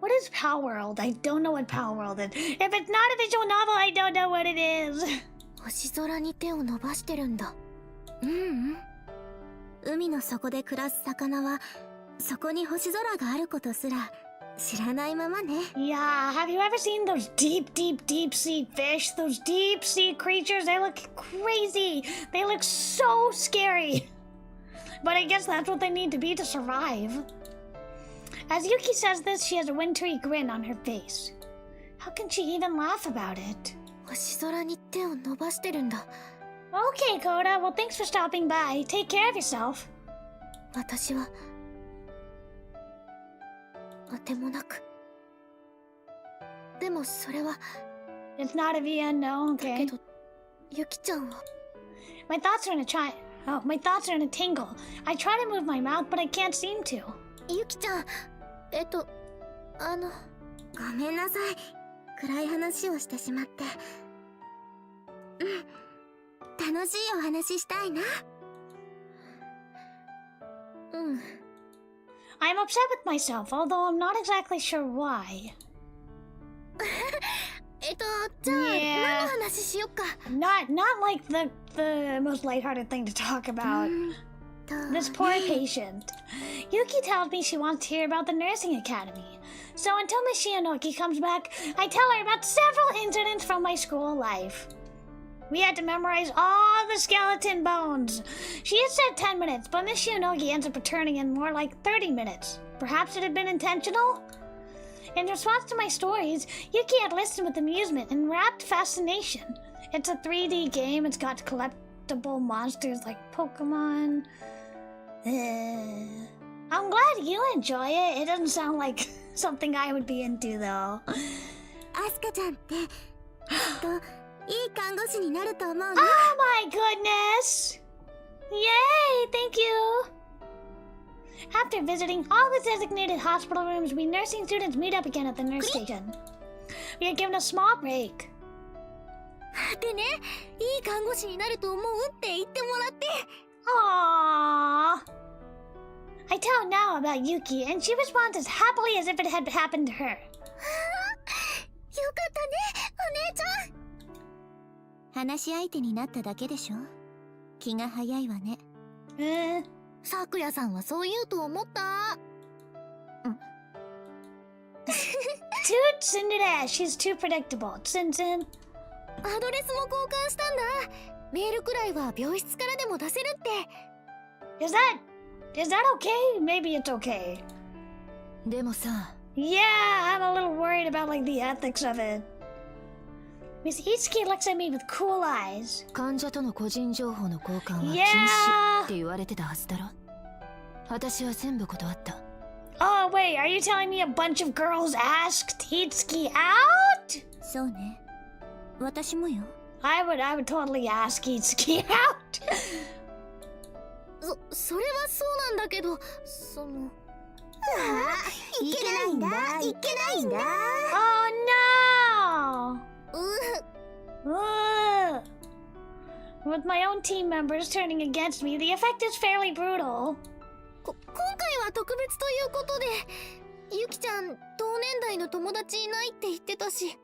What is Power World? I don't know what Power World is. If it's not a visual novel, I don't know what it is. 星空に手を伸ばしてるんだ。海の底で暮らす魚は、そこに星空があることすら知らないままね。Yeah, have you ever seen those deep sea fish? Those deep sea creatures, they look crazy. They look so scary. but I guess that's what they need to be to survive. As Yuki says this, she has a wintry grin on her face. How can she even laugh about it? 星空に手を伸ばしてるんだ。Okay, Koda. Well, thanks for stopping by. Take care of yourself. 私はあてもなく。でもそれは It's not a VN, no. だ Okay. けどユキちゃんは My thoughts are in a my thoughts are in a tingle. I try to move my mouth, but I can't seem to. ユキちゃんごめんなさい。暗い話をしてしまって。楽しいお話したいな。I'm upset with myself, although I'm not exactly sure why. じゃあ、Yeah. 何の話しよっか。Not like the most lighthearted thing to talk about. This poor patient. Yuki tells me she wants to hear about the nursing academy. So until Miss Shionoki comes back, I tell her about several incidents from my school life. We had to memorize all the skeleton bones. She had said 10 minutes, but Miss Shionogi ends up returning in more like 30 minutes. Perhaps it had been intentional? In response to my stories, Yuki had listened with amusement and rapt fascination. It's a 3D game. It's got collectible monsters like Pokemon. I'm glad you enjoy it. It doesn't sound like something I would be into, though. アスカちゃんってきっといい看護師になると思うね。 Oh my goodness! Yay! Thank you! After visiting all the designated hospital rooms, we nursing students meet up again at the nurse station. We are given a small break. でね、いい看護師になると思うって言ってもらって。Aww. I tell now about Yuki, and she responds as happily as if it had happened to her. よかったね、お姉ちゃん。話し相手になっただけでしょ。気が早いわね。さくやさんはそう言うと思った。Toot Cinderella, she's too predictable. Tsin. アドレスも交換したんだ。メールくらいは病室からでも出せるって。Is that okay? Maybe it's okay. でもさ、 Yeah, I'm a little worried about like the ethics of it. Miss Itsuki looks at me with cool eyes. 患者との個人情報の交換は禁 Yeah. 止って言われてたはずだろ。私は全部断った。Oh wait, are you telling me a bunch of girls asked Itsuki out? そうね。私もよ。I would totally ask Itsuki out. それはそうなんだけど、いけないんだ、いけないんだ。Oh no! With my own team members turning against me, the effect is fairly brutal. 今回は特別ということで、ゆきちゃん同年代の友達いないって言ってたし、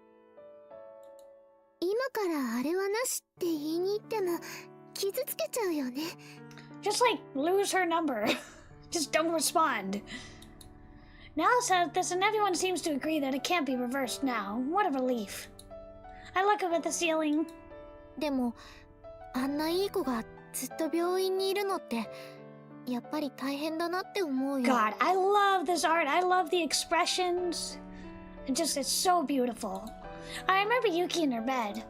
今からあれはなしって言いに行っても傷つけちゃうよね。Just like lose her number. Just don't respond. Now says this, and everyone seems to agree that it can't be reversed now. What a relief. I look up at the ceiling. でも、あんないい子がずっと病院にいるのって、やっぱり大変だなって思うよ。 God, I love this art. I love the expressions. It's so beautiful. I remember Yuki in her bed.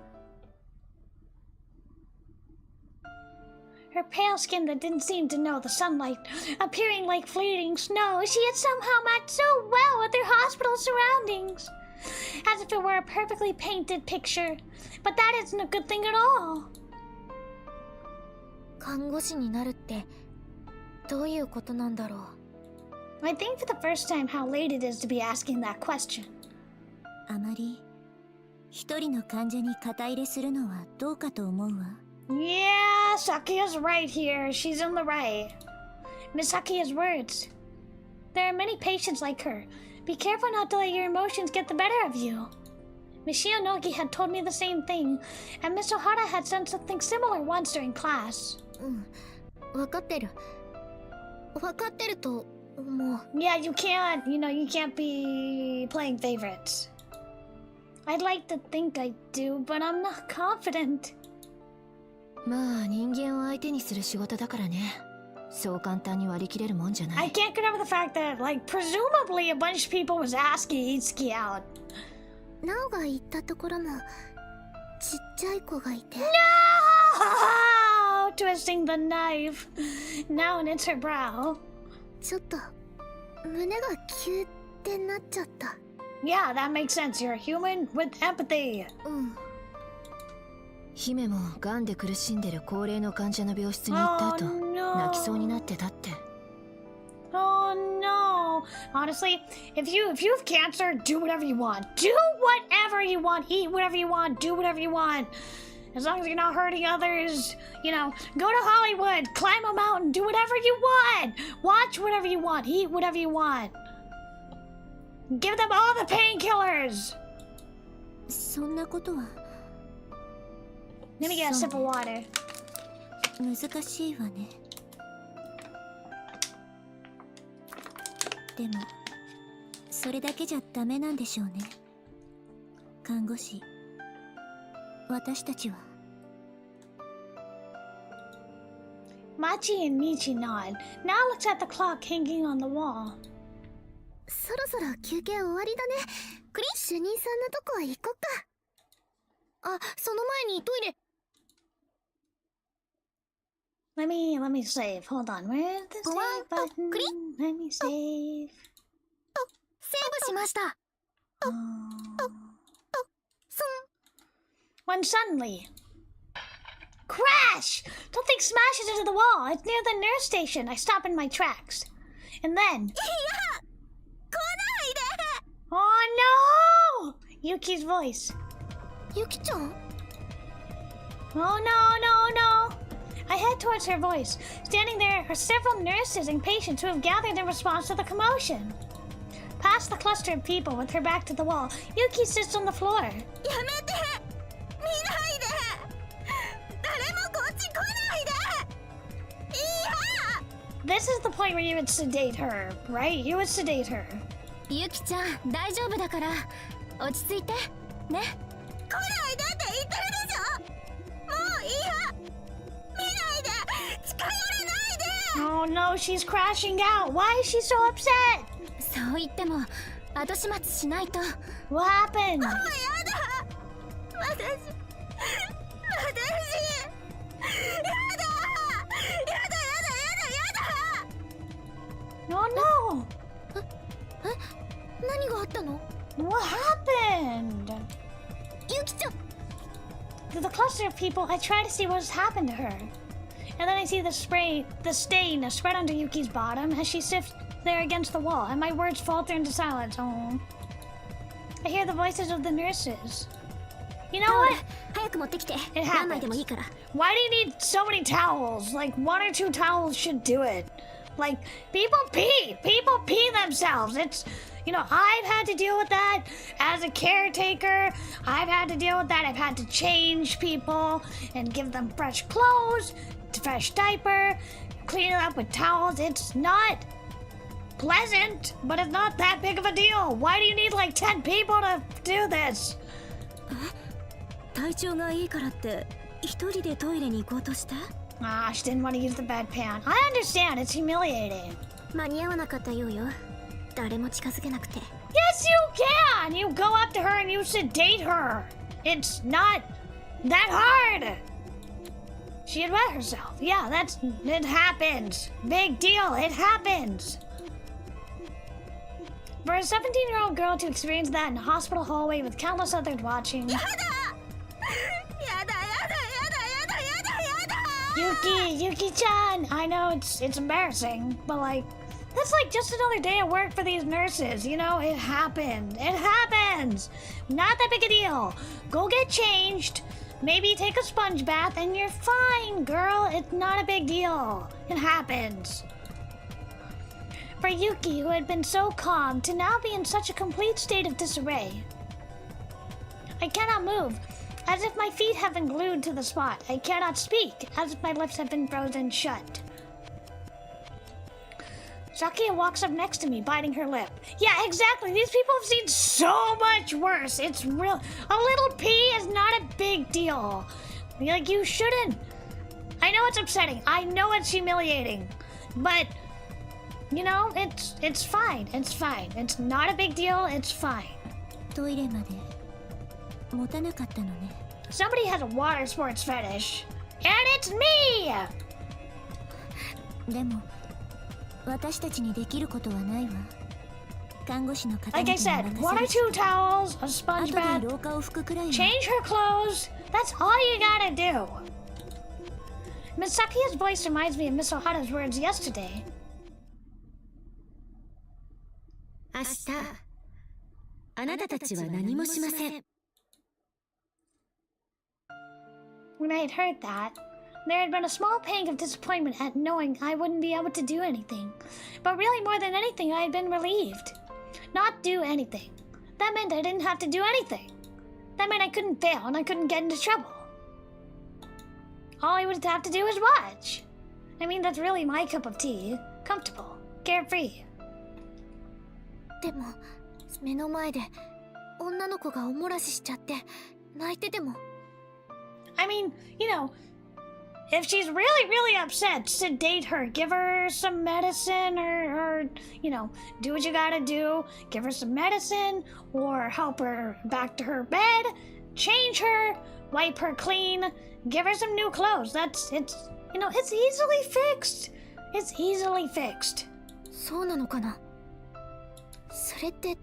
Her pale skin that didn't seem to know the sunlight, appearing like fleeting snow, she had somehow matched so well with her hospital surroundings. As if it were a perfectly painted picture. But that isn't a good thing at all. 看護師になるってどういうことなんだろう。 I think for the first time how late it is to be asking that question. あまり一人の患者に肩入れするのはどうかと思うわ。 Yeah, Sakia's right here. She's in the right. Miss Sakia's words. There are many patients like her. Be careful not to let your emotions get the better of you. Miss Shionogi had told me the same thing, and Miss Ohara had said something similar once during class. 分かってる。分かってると思う。 Yeah, you can't be playing favorites. I'd like to think I do, but I'm not confident. まあ人間を相手にする仕事だからね。そう簡単に割り切れるもんじゃな I い。 can't get over the fact that, like, presumably a bunch of people was asking Itsuki out. ナオが言ったところもちっちゃい子がいて。 No! Twisting the knife. Now it's her brow. ちょっと胸がキューってなっちゃった。 Yeah, that makes sense. You're a human with empathy. うん。姫も癌で苦しんでる高齢の患者の病室に行った後、泣きそうになってたって。 Oh no. Honestly, if you have cancer, do whatever you want. Do whatever you want. Eat whatever you want. Do whatever you want. As long as you're not hurting others, you know, go to Hollywood, climb a mountain, do whatever you want. Watch whatever you want. Eat whatever you want. Give them all the painkillers. そんなことは Let me get a sip of water. 難しいわね。でもそれだけじゃダメなんでしょうね。看護師、私たちは。 Machi and Michi nod. Now looks at the clock hanging on the wall. そろそろ休憩終わりだね。クリン主任さんのとこは行こっか。あ、その前にトイレ。Let me save. Hold on. Where's the save button? Let me save. セーブしました。 When suddenly, crash! Something smashes into the wall. It's near the nurse station. I stop in my tracks. And then... Oh no! Yuki's voice. ゆきちゃん？ Oh no. I head towards her voice. Standing there are several nurses and patients who have gathered in response to the commotion. Past the cluster of people with her back to the wall, Yuki sits on the floor. やめて！見ないで！誰もこっち来ないで！いや！ This is the point where you would sedate her, right? You would sedate her. ゆきちゃん、大丈夫だから落ち着いてね。来ないでって言ってるでしょ。もういいや。見ないで。近寄らないで。 Oh no, she's crashing out. Why is she so upset? そう言っても後始末しないと。 What happened? もうやだ。私。やだ。Oh no. 何があったの？ What happened? ゆきちゃん。 Through the cluster of people, I try to see what has happened to her. And then I see the stain spread under Yuki's bottom as she sits there against the wall, and my words falter into silence. Oh. I hear the voices of the nurses. You know what? 早く持ってきて。 It 何枚でもいい happens. から。 Why do you need so many towels? Like, 1 or 2 towels should do it. Like, people pee themselves. It's, you know, I've had to deal with that as a caretaker. I've had to deal with that. I've had to change people and give them fresh clothes, fresh diaper, clean it up with towels. It's not pleasant, but it's not that big of a deal. Why do you need like 10 people to do this? 体調がいいからって一人でトイレに行こうとして？ Ah, she didn't want to use the bedpan. I understand. It's humiliating. 間に合わなかったようよ。誰も近づけなくて。 Yes, you can! You go up to her and you sedate her. It's not that hard. She had wet herself. Yeah, it happens. Big deal. It happens. For a 17-year-old girl to experience that in a hospital hallway with countless others watching. Yuki-chan, I know it's embarrassing, but like, that's like just another day at work for these nurses, you know? It happened. It happens. Not that big a deal. Go get changed. Maybe take a sponge bath and you're fine, girl. It's not a big deal. It happens. For Yuki, who had been so calm, to now be in such a complete state of disarray. I cannot move, as if my feet have been glued to the spot. I cannot speak, as if my lips have been frozen shut. Sakia walks up next to me, biting her lip. Yeah, exactly. These people have seen so much worse. It's real. A little pee is not a big deal. Like, you shouldn't. I know it's upsetting. I know it's humiliating. But, you know, it's fine. It's fine. It's not a big deal. It's fine. トイレまで持たなかったのね。 Somebody has a water sports fetish. And it's me! でも私たちにできることはないわ。看護師の方 Like I 々に said, 任 one せ or る two towels, a あ sponge とで bath, 廊下を拭くくらいは change her clothes. That's all you gotta do. Miss Sakia's voice reminds me of Miss Ohara's words yesterday. 明日あなたたちは何もしません。 When I had heard that, there had been a small pang of disappointment at knowing I wouldn't be able to do anything. But really, more than anything, I had been relieved. Not do anything. That meant I didn't have to do anything. That meant I couldn't fail and I couldn't get into trouble. All I would have to do was watch. I mean, that's really my cup of tea. Comfortable. Carefree. でも目の前で女の子がおもらししちゃって泣いてても I mean, you know, if she's really, really upset, sedate her. Give her some medicine or, you know, do what you gotta do. Give her some medicine or help her back to her bed. Change her. Wipe her clean. Give her some new clothes. You know, it's easily fixed. It's easily fixed. そうなのかな。それって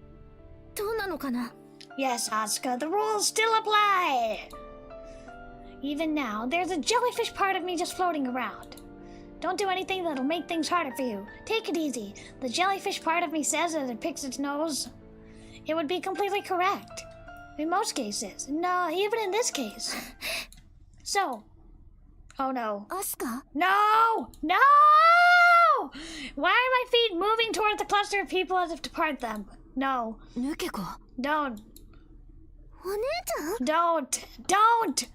どうなのかな。 Yes, Asuka, the rules still apply. Even now, there's a jellyfish part of me just floating around. Don't do anything that'll make things harder for you. Take it easy. The jellyfish part of me says as it picks its nose. It would be completely correct. In most cases. No, even in this case. So. Oh no. アスカ No! No! Why are my feet moving toward the cluster of people as if to part them? No. 抜け子 Don't. お姉ちゃん Don't. Don't!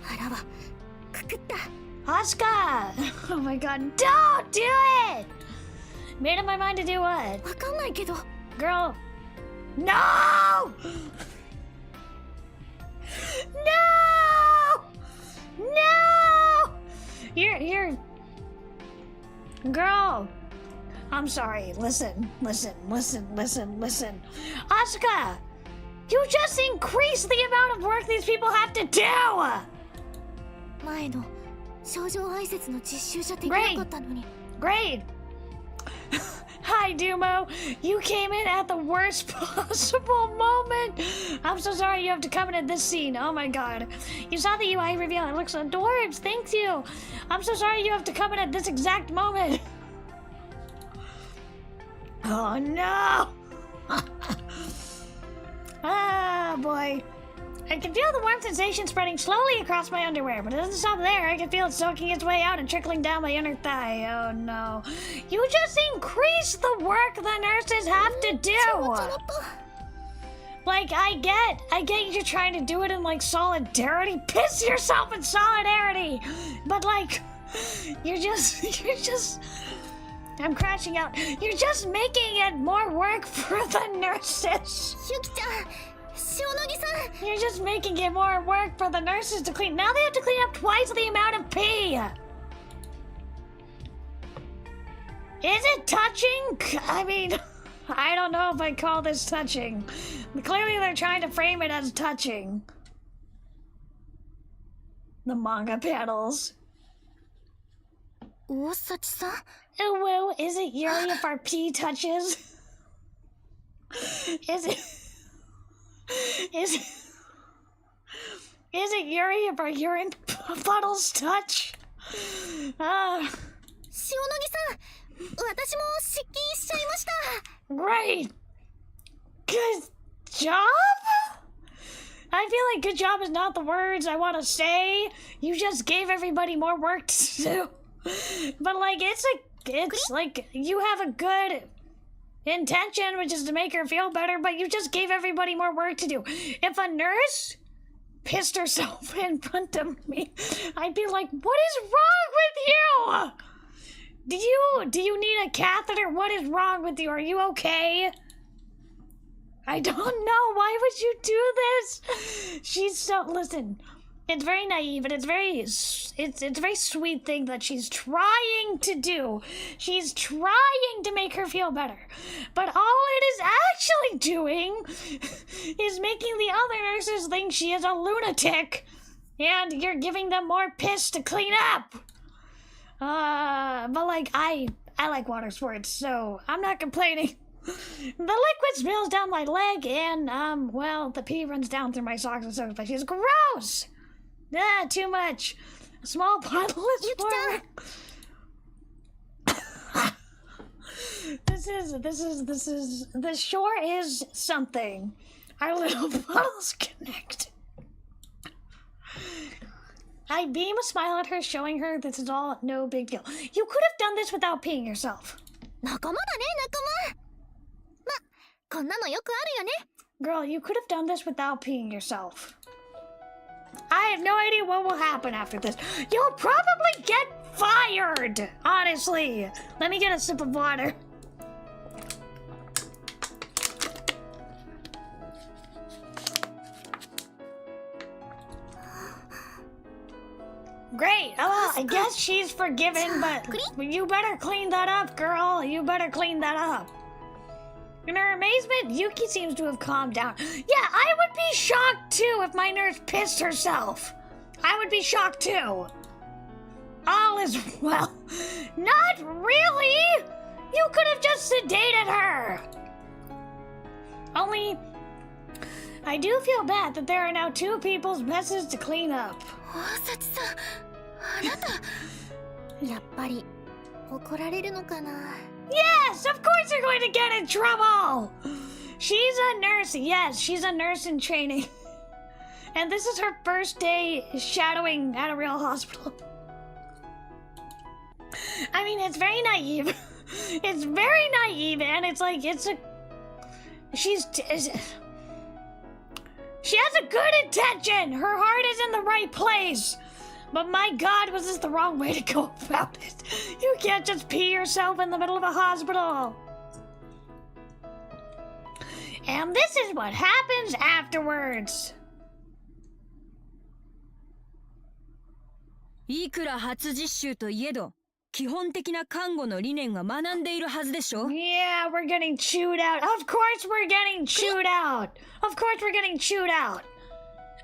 あらわくくった Asuka! Oh my god, don't do it! Made up my mind to do what? わかんないけど Girl. No! No! No! You're... Girl. I'm sorry. Listen. Asuka! You just increased the amount of work these people have to do! 前の症状排泄の実習じゃできなかったのに Great! Hi, Dumo. You came in at the worst possible moment. I'm so sorry you have to come in at this scene. Oh my god. You saw the UI reveal. It looks adorbs. Thank you. I'm so sorry you have to come in at this exact moment. Oh no. Ah, boy. I can feel the warm sensation spreading slowly across my underwear, but it doesn't stop there. I can feel it soaking its way out and trickling down my inner thigh. Oh no. You just increased the work the nurses have to do! Like, I get you're trying to do it in, like, solidarity. Piss yourself in solidarity! But, like, you're just... I'm crashing out. You're just making it more work for the nurses. ゆきちゃん塩野義さん You're just making it more work for the nurses to clean. Now they have to clean up twice the amount of pee. Is it touching? I mean, I don't know if I call this touching. Clearly they're trying to frame it as touching. The manga panels. 大幸さん Ooh, woo, is it Yuri if our pee touches? Is it Yuri if our urine puddles touch? 塩野義さん私も失禁しちゃいました Great! Good job? I feel like good job is not the words I want to say. You just gave everybody more work to do. But like, it's like you have a good intention, which is to make her feel better, but you just gave everybody more work to do. If a nurse pissed herself in front of me, I'd be like, what is wrong with you? Do you need a catheter? What is wrong with you? Are you okay? I don't know. Why would you do this? She's so... Listen, It's very naive, and it's a very sweet thing that she's trying to do. She's trying to make her feel better. But all it is actually doing is making the other nurses think she is a lunatic, and you're giving them more piss to clean up. But like, I like water sports, so I'm not complaining. The liquid spills down my leg, and, well, the pee runs down through my socks and soaks, but she's gross! Ah, too much. A small bottle is for... This sure is something. Our little bottles connect. I beam a smile at her, showing her this is all no big deal. You could have done this without peeing yourself. 仲間だね、仲間。ま、こんなのよくあるよね。Girl, you could have done this without peeing yourself. I have no idea what will happen after this. You'll probably get fired, honestly. Let me get a sip of water. Great. Oh, well, I guess she's forgiven, but you better clean that up, girl. You better clean that up. In her amazement, Yuki seems to have calmed down. Yeah, I would be shocked too if my nurse pissed herself. I would be shocked too. All is well. Not really! You could have just sedated her. Only, I do feel bad that there are now 2 people's messes to clean up. 大崎さん、あなた、やっぱり怒られるのかな。Yes, of course you're going to get in trouble! She's a nurse, yes, she's a nurse in training. And this is her first day shadowing at a real hospital. I mean, it's very naive. It's very naive, and it's like, she has a good intention! Her heart is in the right place! But my God, was this the wrong way to go about it? You can't just pee yourself in the middle of a hospital. And this is what happens afterwards. いくら初実習といえど、基本的な看護の理念は学んでいるはずでしょ? Yeah, we're getting chewed out. Of course we're getting chewed out. Of course we're getting chewed out.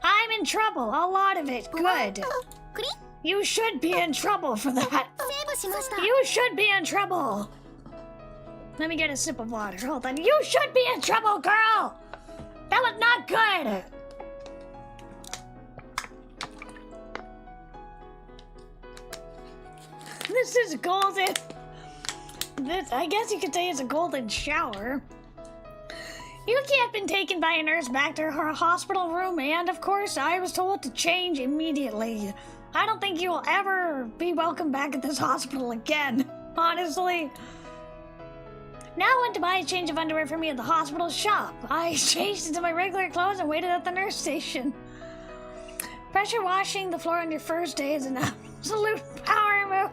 I'm in trouble, a lot of it. Good. You should be in trouble for that. You should be in trouble. Let me get a sip of water. Hold on. You should be in trouble, girl. That was not good. This is golden. I guess you could say it's a golden shower. Yuki had been taken by a nurse back to her hospital room, and of course, I was told to change immediately. I don't think you will ever be welcome back at this hospital again, honestly. Now I went to buy a change of underwear for me at the hospital shop. I changed into my regular clothes and waited at the nurse station. Pressure washing the floor on your first day is an absolute power move.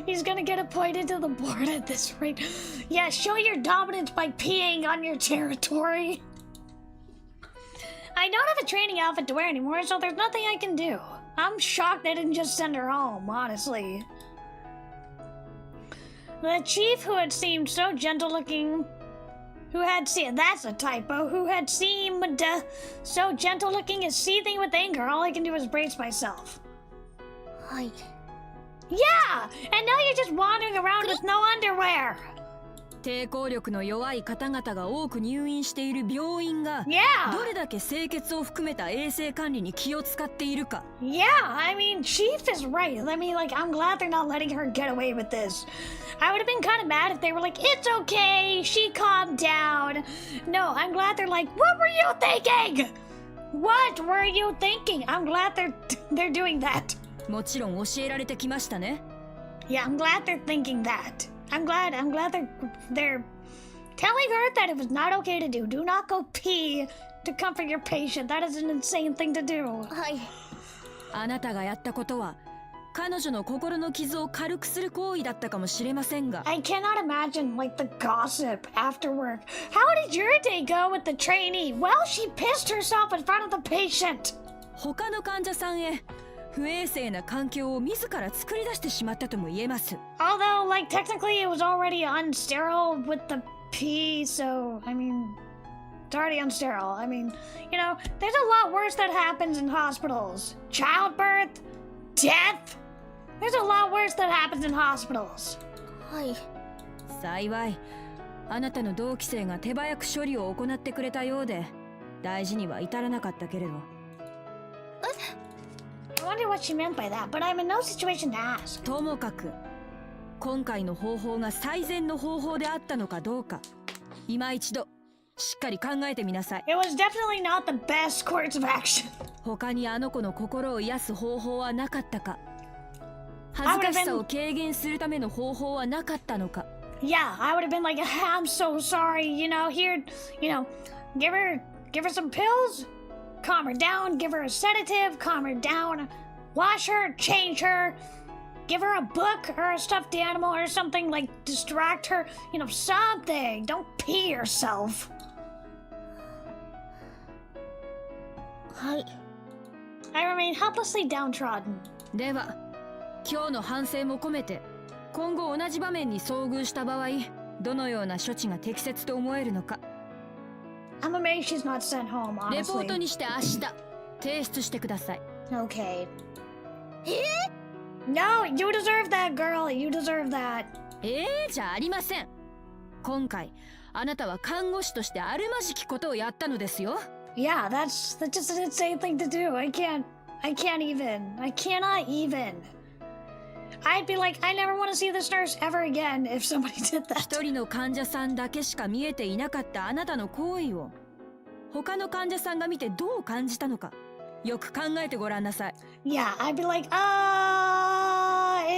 He's gonna get appointed to the board at this rate. Yeah, show your dominance by peeing on your territory. I don't have a training outfit to wear anymore, so there's nothing I can do. I'm shocked they didn't just send her home, honestly. The chief, who had seemed so gentle-looking, that's a typo, who had seemed so gentle-looking is seething with anger. All I can do is brace myself. Hi. Yeah! And now you're just wandering around with no underwear! 抵抗力の弱い方々が多く入院している病院が、どれだけ清潔を含めた衛生管理に気を使っているか。Yeah, I mean, Chief is right. I mean, like, I'm glad they're not letting her get away with this. I would have been kind of mad if they were like, it's okay, she calmed down. No, I'm glad they're like, what were you thinking? What were you thinking? I'm glad they're doing that. もちろん教えられてきましたね。Yeah, I'm glad they're thinking that. I'm glad they're telling her that it was not okay to do. Do not go pee to comfort your patient. That is an insane thing to do. はい。あなたがやったことは彼女の心の傷を軽くする行為だったかもしれませんが。I cannot imagine like the gossip after work. How did your day go with the trainee? Well, she pissed herself in front of the patient. 他の患者さんへ不衛生な環境を自ら作り出してしまったとも言えます。Although, like, technically it was already unsterile with the pee, so, I mean, it's already unsterile. I mean, you know, there's a lot worse that happens in hospitals. Childbirth, death. There's a lot worse that happens in hospitals. はい。幸い、あなたの同期生が手早く処理を行ってくれたようで、大事には至らなかったけれど。I wonder what she meant by that, but I'm in no situation to ask. ともかく、今回の方法が最善の方法であったのかどうか、今一度しっかり考えてみなさい。It was definitely not the best course of action. 他にあの子の心を癒す方法はなかったか、恥ずかしさを軽減するための方法はなかったのか。Yeah, I would have been like, I'm so sorry, you know, here, you know, give her some pills, calm her down, give her a sedative, calm her down, wash her, change her, give her a book or a stuffed animal or something, like distract her, you know, something. Don't pee yourself. はい。I remain helplessly downtrodden. では、今日の反省も込めて、今後同じ場面に遭遇した場合、どのような処置が適切と思えるのか。I'm amazed she's not sent home, honestly. レポートにして明日提出してください。Okay. No, you deserve that, girl. You deserve that. じゃありません。今回、あなたは看護師としてあるまじきことをやったのですよ。Yeah, that's just an insane thing to do. I cannot even. I'd be like, I never want to see this nurse ever again if somebody did that. 一人の患者さんだけしか見えていなかったあなたの行為を、他の患者さんが見てどう感じたのか、よく考えてごらんなさい。Yeah, I'd be like,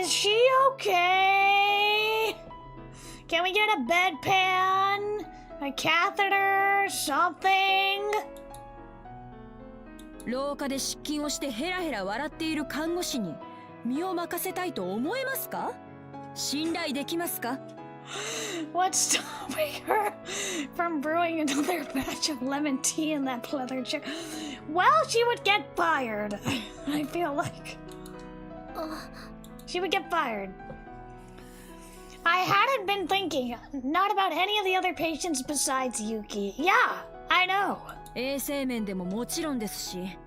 is she okay? Can we get a bedpan? A catheter? Something? 廊下で失禁をしてヘラヘラ笑っている看護師に身を任せたいと思えますか？信頼できますか？ What's stopping her from brewing another batch of lemon tea in that pleather chair? Well, she would get fired. I feel like she would get fired. I hadn't been thinking, not about any of the other patients besides Yuki. Yeah, I know. 衛生面でももちろんですし、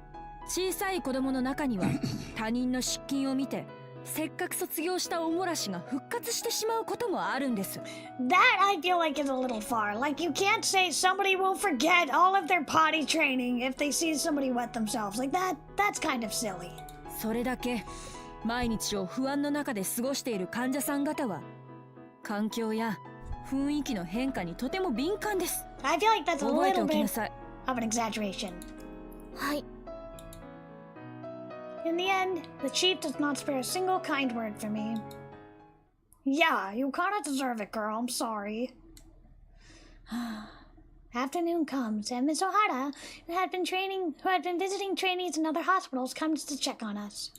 小さい子供の中には他人の失禁を見てせっかく卒業したおもらしが復活してしまうこともあるんです。 That I feel like is a little far. Like you can't say somebody will forget all of their potty training if they see somebody wet themselves. Like that's kind of silly. それだけ毎日を不安の中で過ごしている患者さん方は環境や雰囲気の変化にとても敏感です。 I feel like that's a 覚えて little おきな bit さい。 of an exaggeration. はい。In the end, the chief does not spare a single kind word for me. Yeah, you kinda deserve it, girl. I'm sorry. Afternoon comes, and Miss Ohara, who had been visiting trainees in other hospitals, comes to check on us.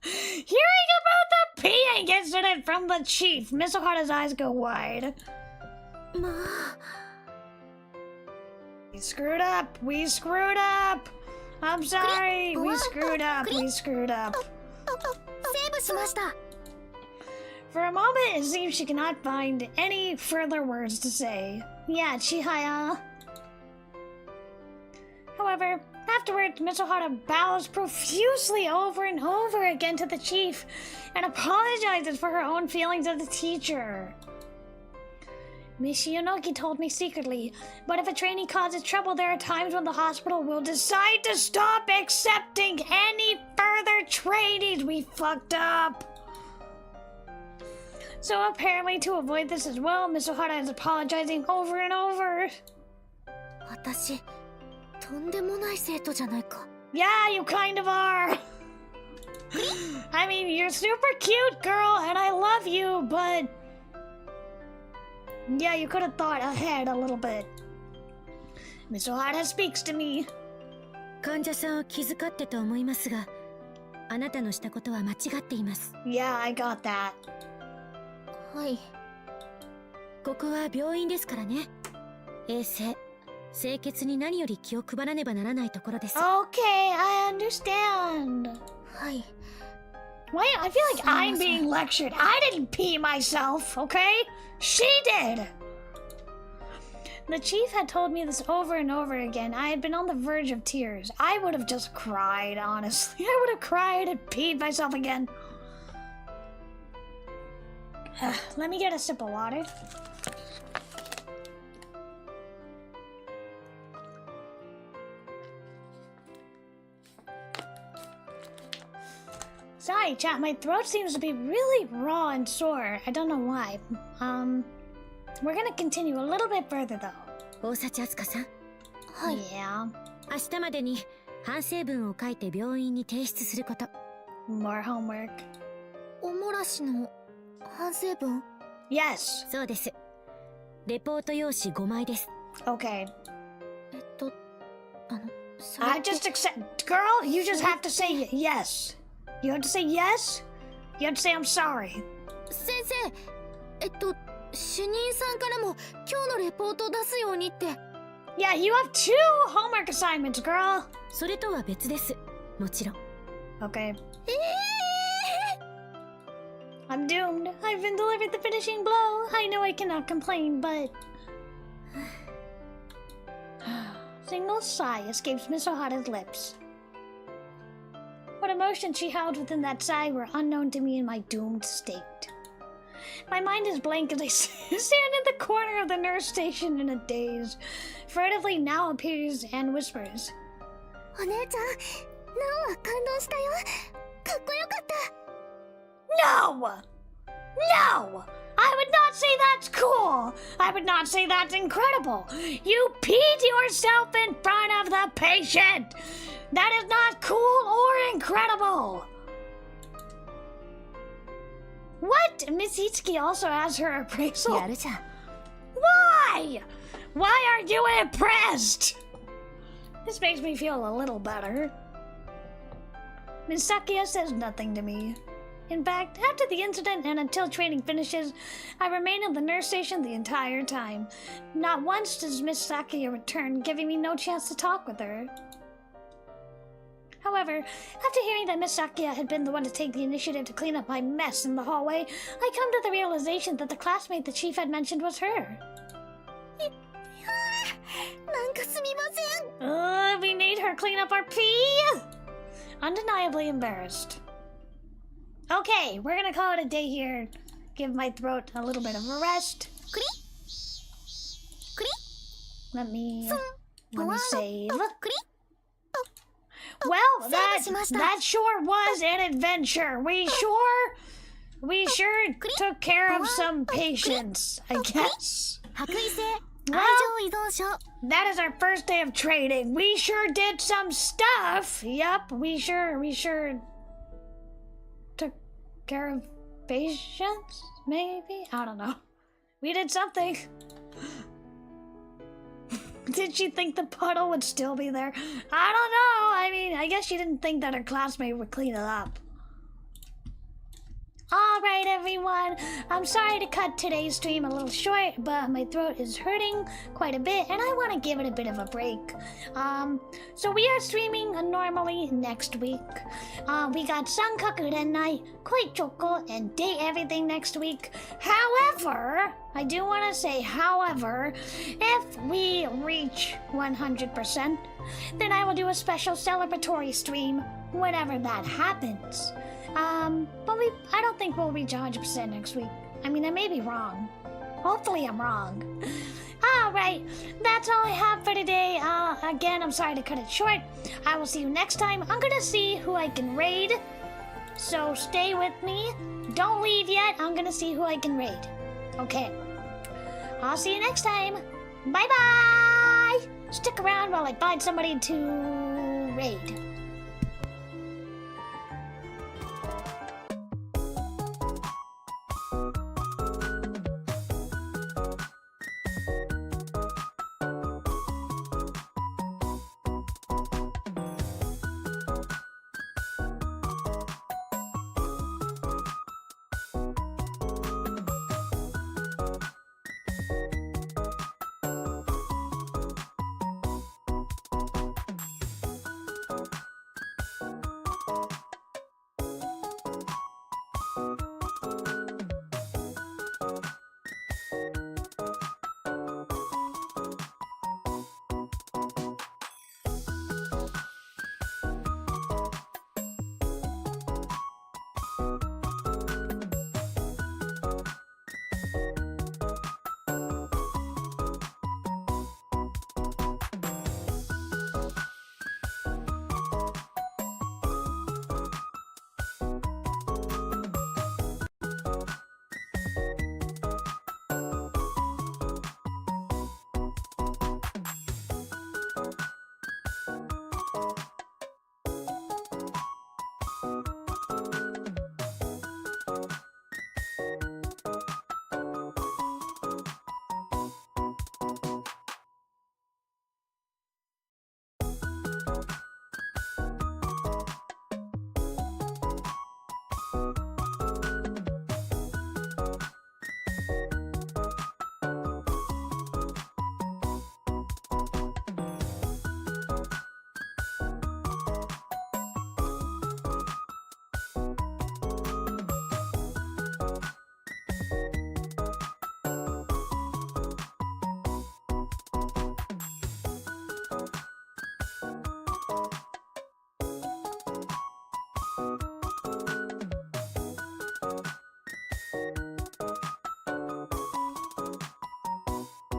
Hearing about the peeing incident from the chief, Miss Ohara's eyes go wide. まあ。We screwed up. I'm sorry. We screwed up. セーブしました。 For a moment, it seems she cannot find any further words to say. Yeah, Chihaya. However, afterwards, Miss Ohara bows profusely over and over again to the chief and apologizes for her own feelings of the teacher. Miss Shionogi told me secretly, but if a trainee causes trouble, there are times when the hospital will decide to stop accepting any further trainees. We fucked up. So apparently to avoid this as well, Miss Ohara is apologizing over and over. 私、とんでもない生徒じゃないか。 Yeah, you kind of are. I mean, you're super cute, girl, and I love you, but... Yeah, you could have thought ahead a little bit. Miss Ohara speaks to me. 患者さんを気遣ってと思いますが、あなたのしたことは間違っています。 Yeah, I got that. はい。ここは病院ですからね。衛生、清潔に何より気を配らねばならないところです。Okay, I understand. はい。Wait, I feel like I'm being lectured. I didn't pee myself, okay? She did! The chief had told me this over and over again. I had been on the verge of tears. I would have just cried, honestly. I would have cried and peed myself again. Let me get a sip of water. Sorry, chat. My throat seems to be really raw and sore. I don't know why. We're gonna continue a little bit further, though. 大幸あすかさん。はい。Yeah. 明日までに反省文を書いて病院に提出すること。More homework. おもらしの反省文？ Yes. そうです。レポート用紙5枚です。Okay. それ I just accept. Girl, you just have to say yes. You have to say yes. You have to say I'm sorry. 先生、主任さんからも今日のレポートを出すようにって。Yeah, you have 2 homework assignments, girl. それとは別です。もちろん。Okay. I'm doomed. I've been delivered the finishing blow. I know I cannot complain, but... Single sigh escapes Miss Ohata's lips. What emotions she held within that sigh were unknown to me in my doomed state. My mind is blank as I stand in the corner of the nurse station in a daze. Furtively now appears and whispers. お姉ちゃん、ナオは感動したよ。かっこよかった。No! No! I would not say that's cool! I would not say that's incredible! You peed yourself in front of the patient! That is not cool or incredible! What? Miss Itsuki also has her appraisal. やるじゃん。 Why? Why aren't you impressed? This makes me feel a little better. Miss Sakia says nothing to me. In fact, after the incident and until training finishes, I remain at the nurse station the entire time. Not once does Miss Sakia return, giving me no chance to talk with her. However, after hearing that Miss Sakia had been the one to take the initiative to clean up my mess in the hallway, I come to the realization that the classmate the chief had mentioned was her. なんかすみません。We made her clean up our pee? Undeniably embarrassed. Okay, we're gonna call it a day here. Give my throat a little bit of a rest. クリクリ Let me ポワー save. クリ Well, Save that sure was an adventure. We sure took care of some patients, I guess. 白衣性愛 Well, 情依存症。 that is our first day of training. We sure did some stuff. Yup, we sure took care of patients, maybe? I don't know. We did something. Did she think the puddle would still be there? I don't know. I mean, I guess she didn't think that her classmate would clean it up. Alright everyone, I'm sorry to cut today's stream a little short, but my throat is hurting quite a bit and I want to give it a bit of a break. So we are streaming normally next week. We got Sankaku Renai, Koi Choco, and Date Everything next week. However, I do want to say however, if we reach 100%, then I will do a special celebratory stream whenever that happens. But I don't think we'll reach 100% next week. I mean, I may be wrong. Hopefully I'm wrong. Alright, that's all I have for today. Again, I'm sorry to cut it short. I will see you next time. I'm gonna see who I can raid. So stay with me. Don't leave yet. I'm gonna see who I can raid. Okay. I'll see you next time. Bye-bye! Stick around while I find somebody to raid. you.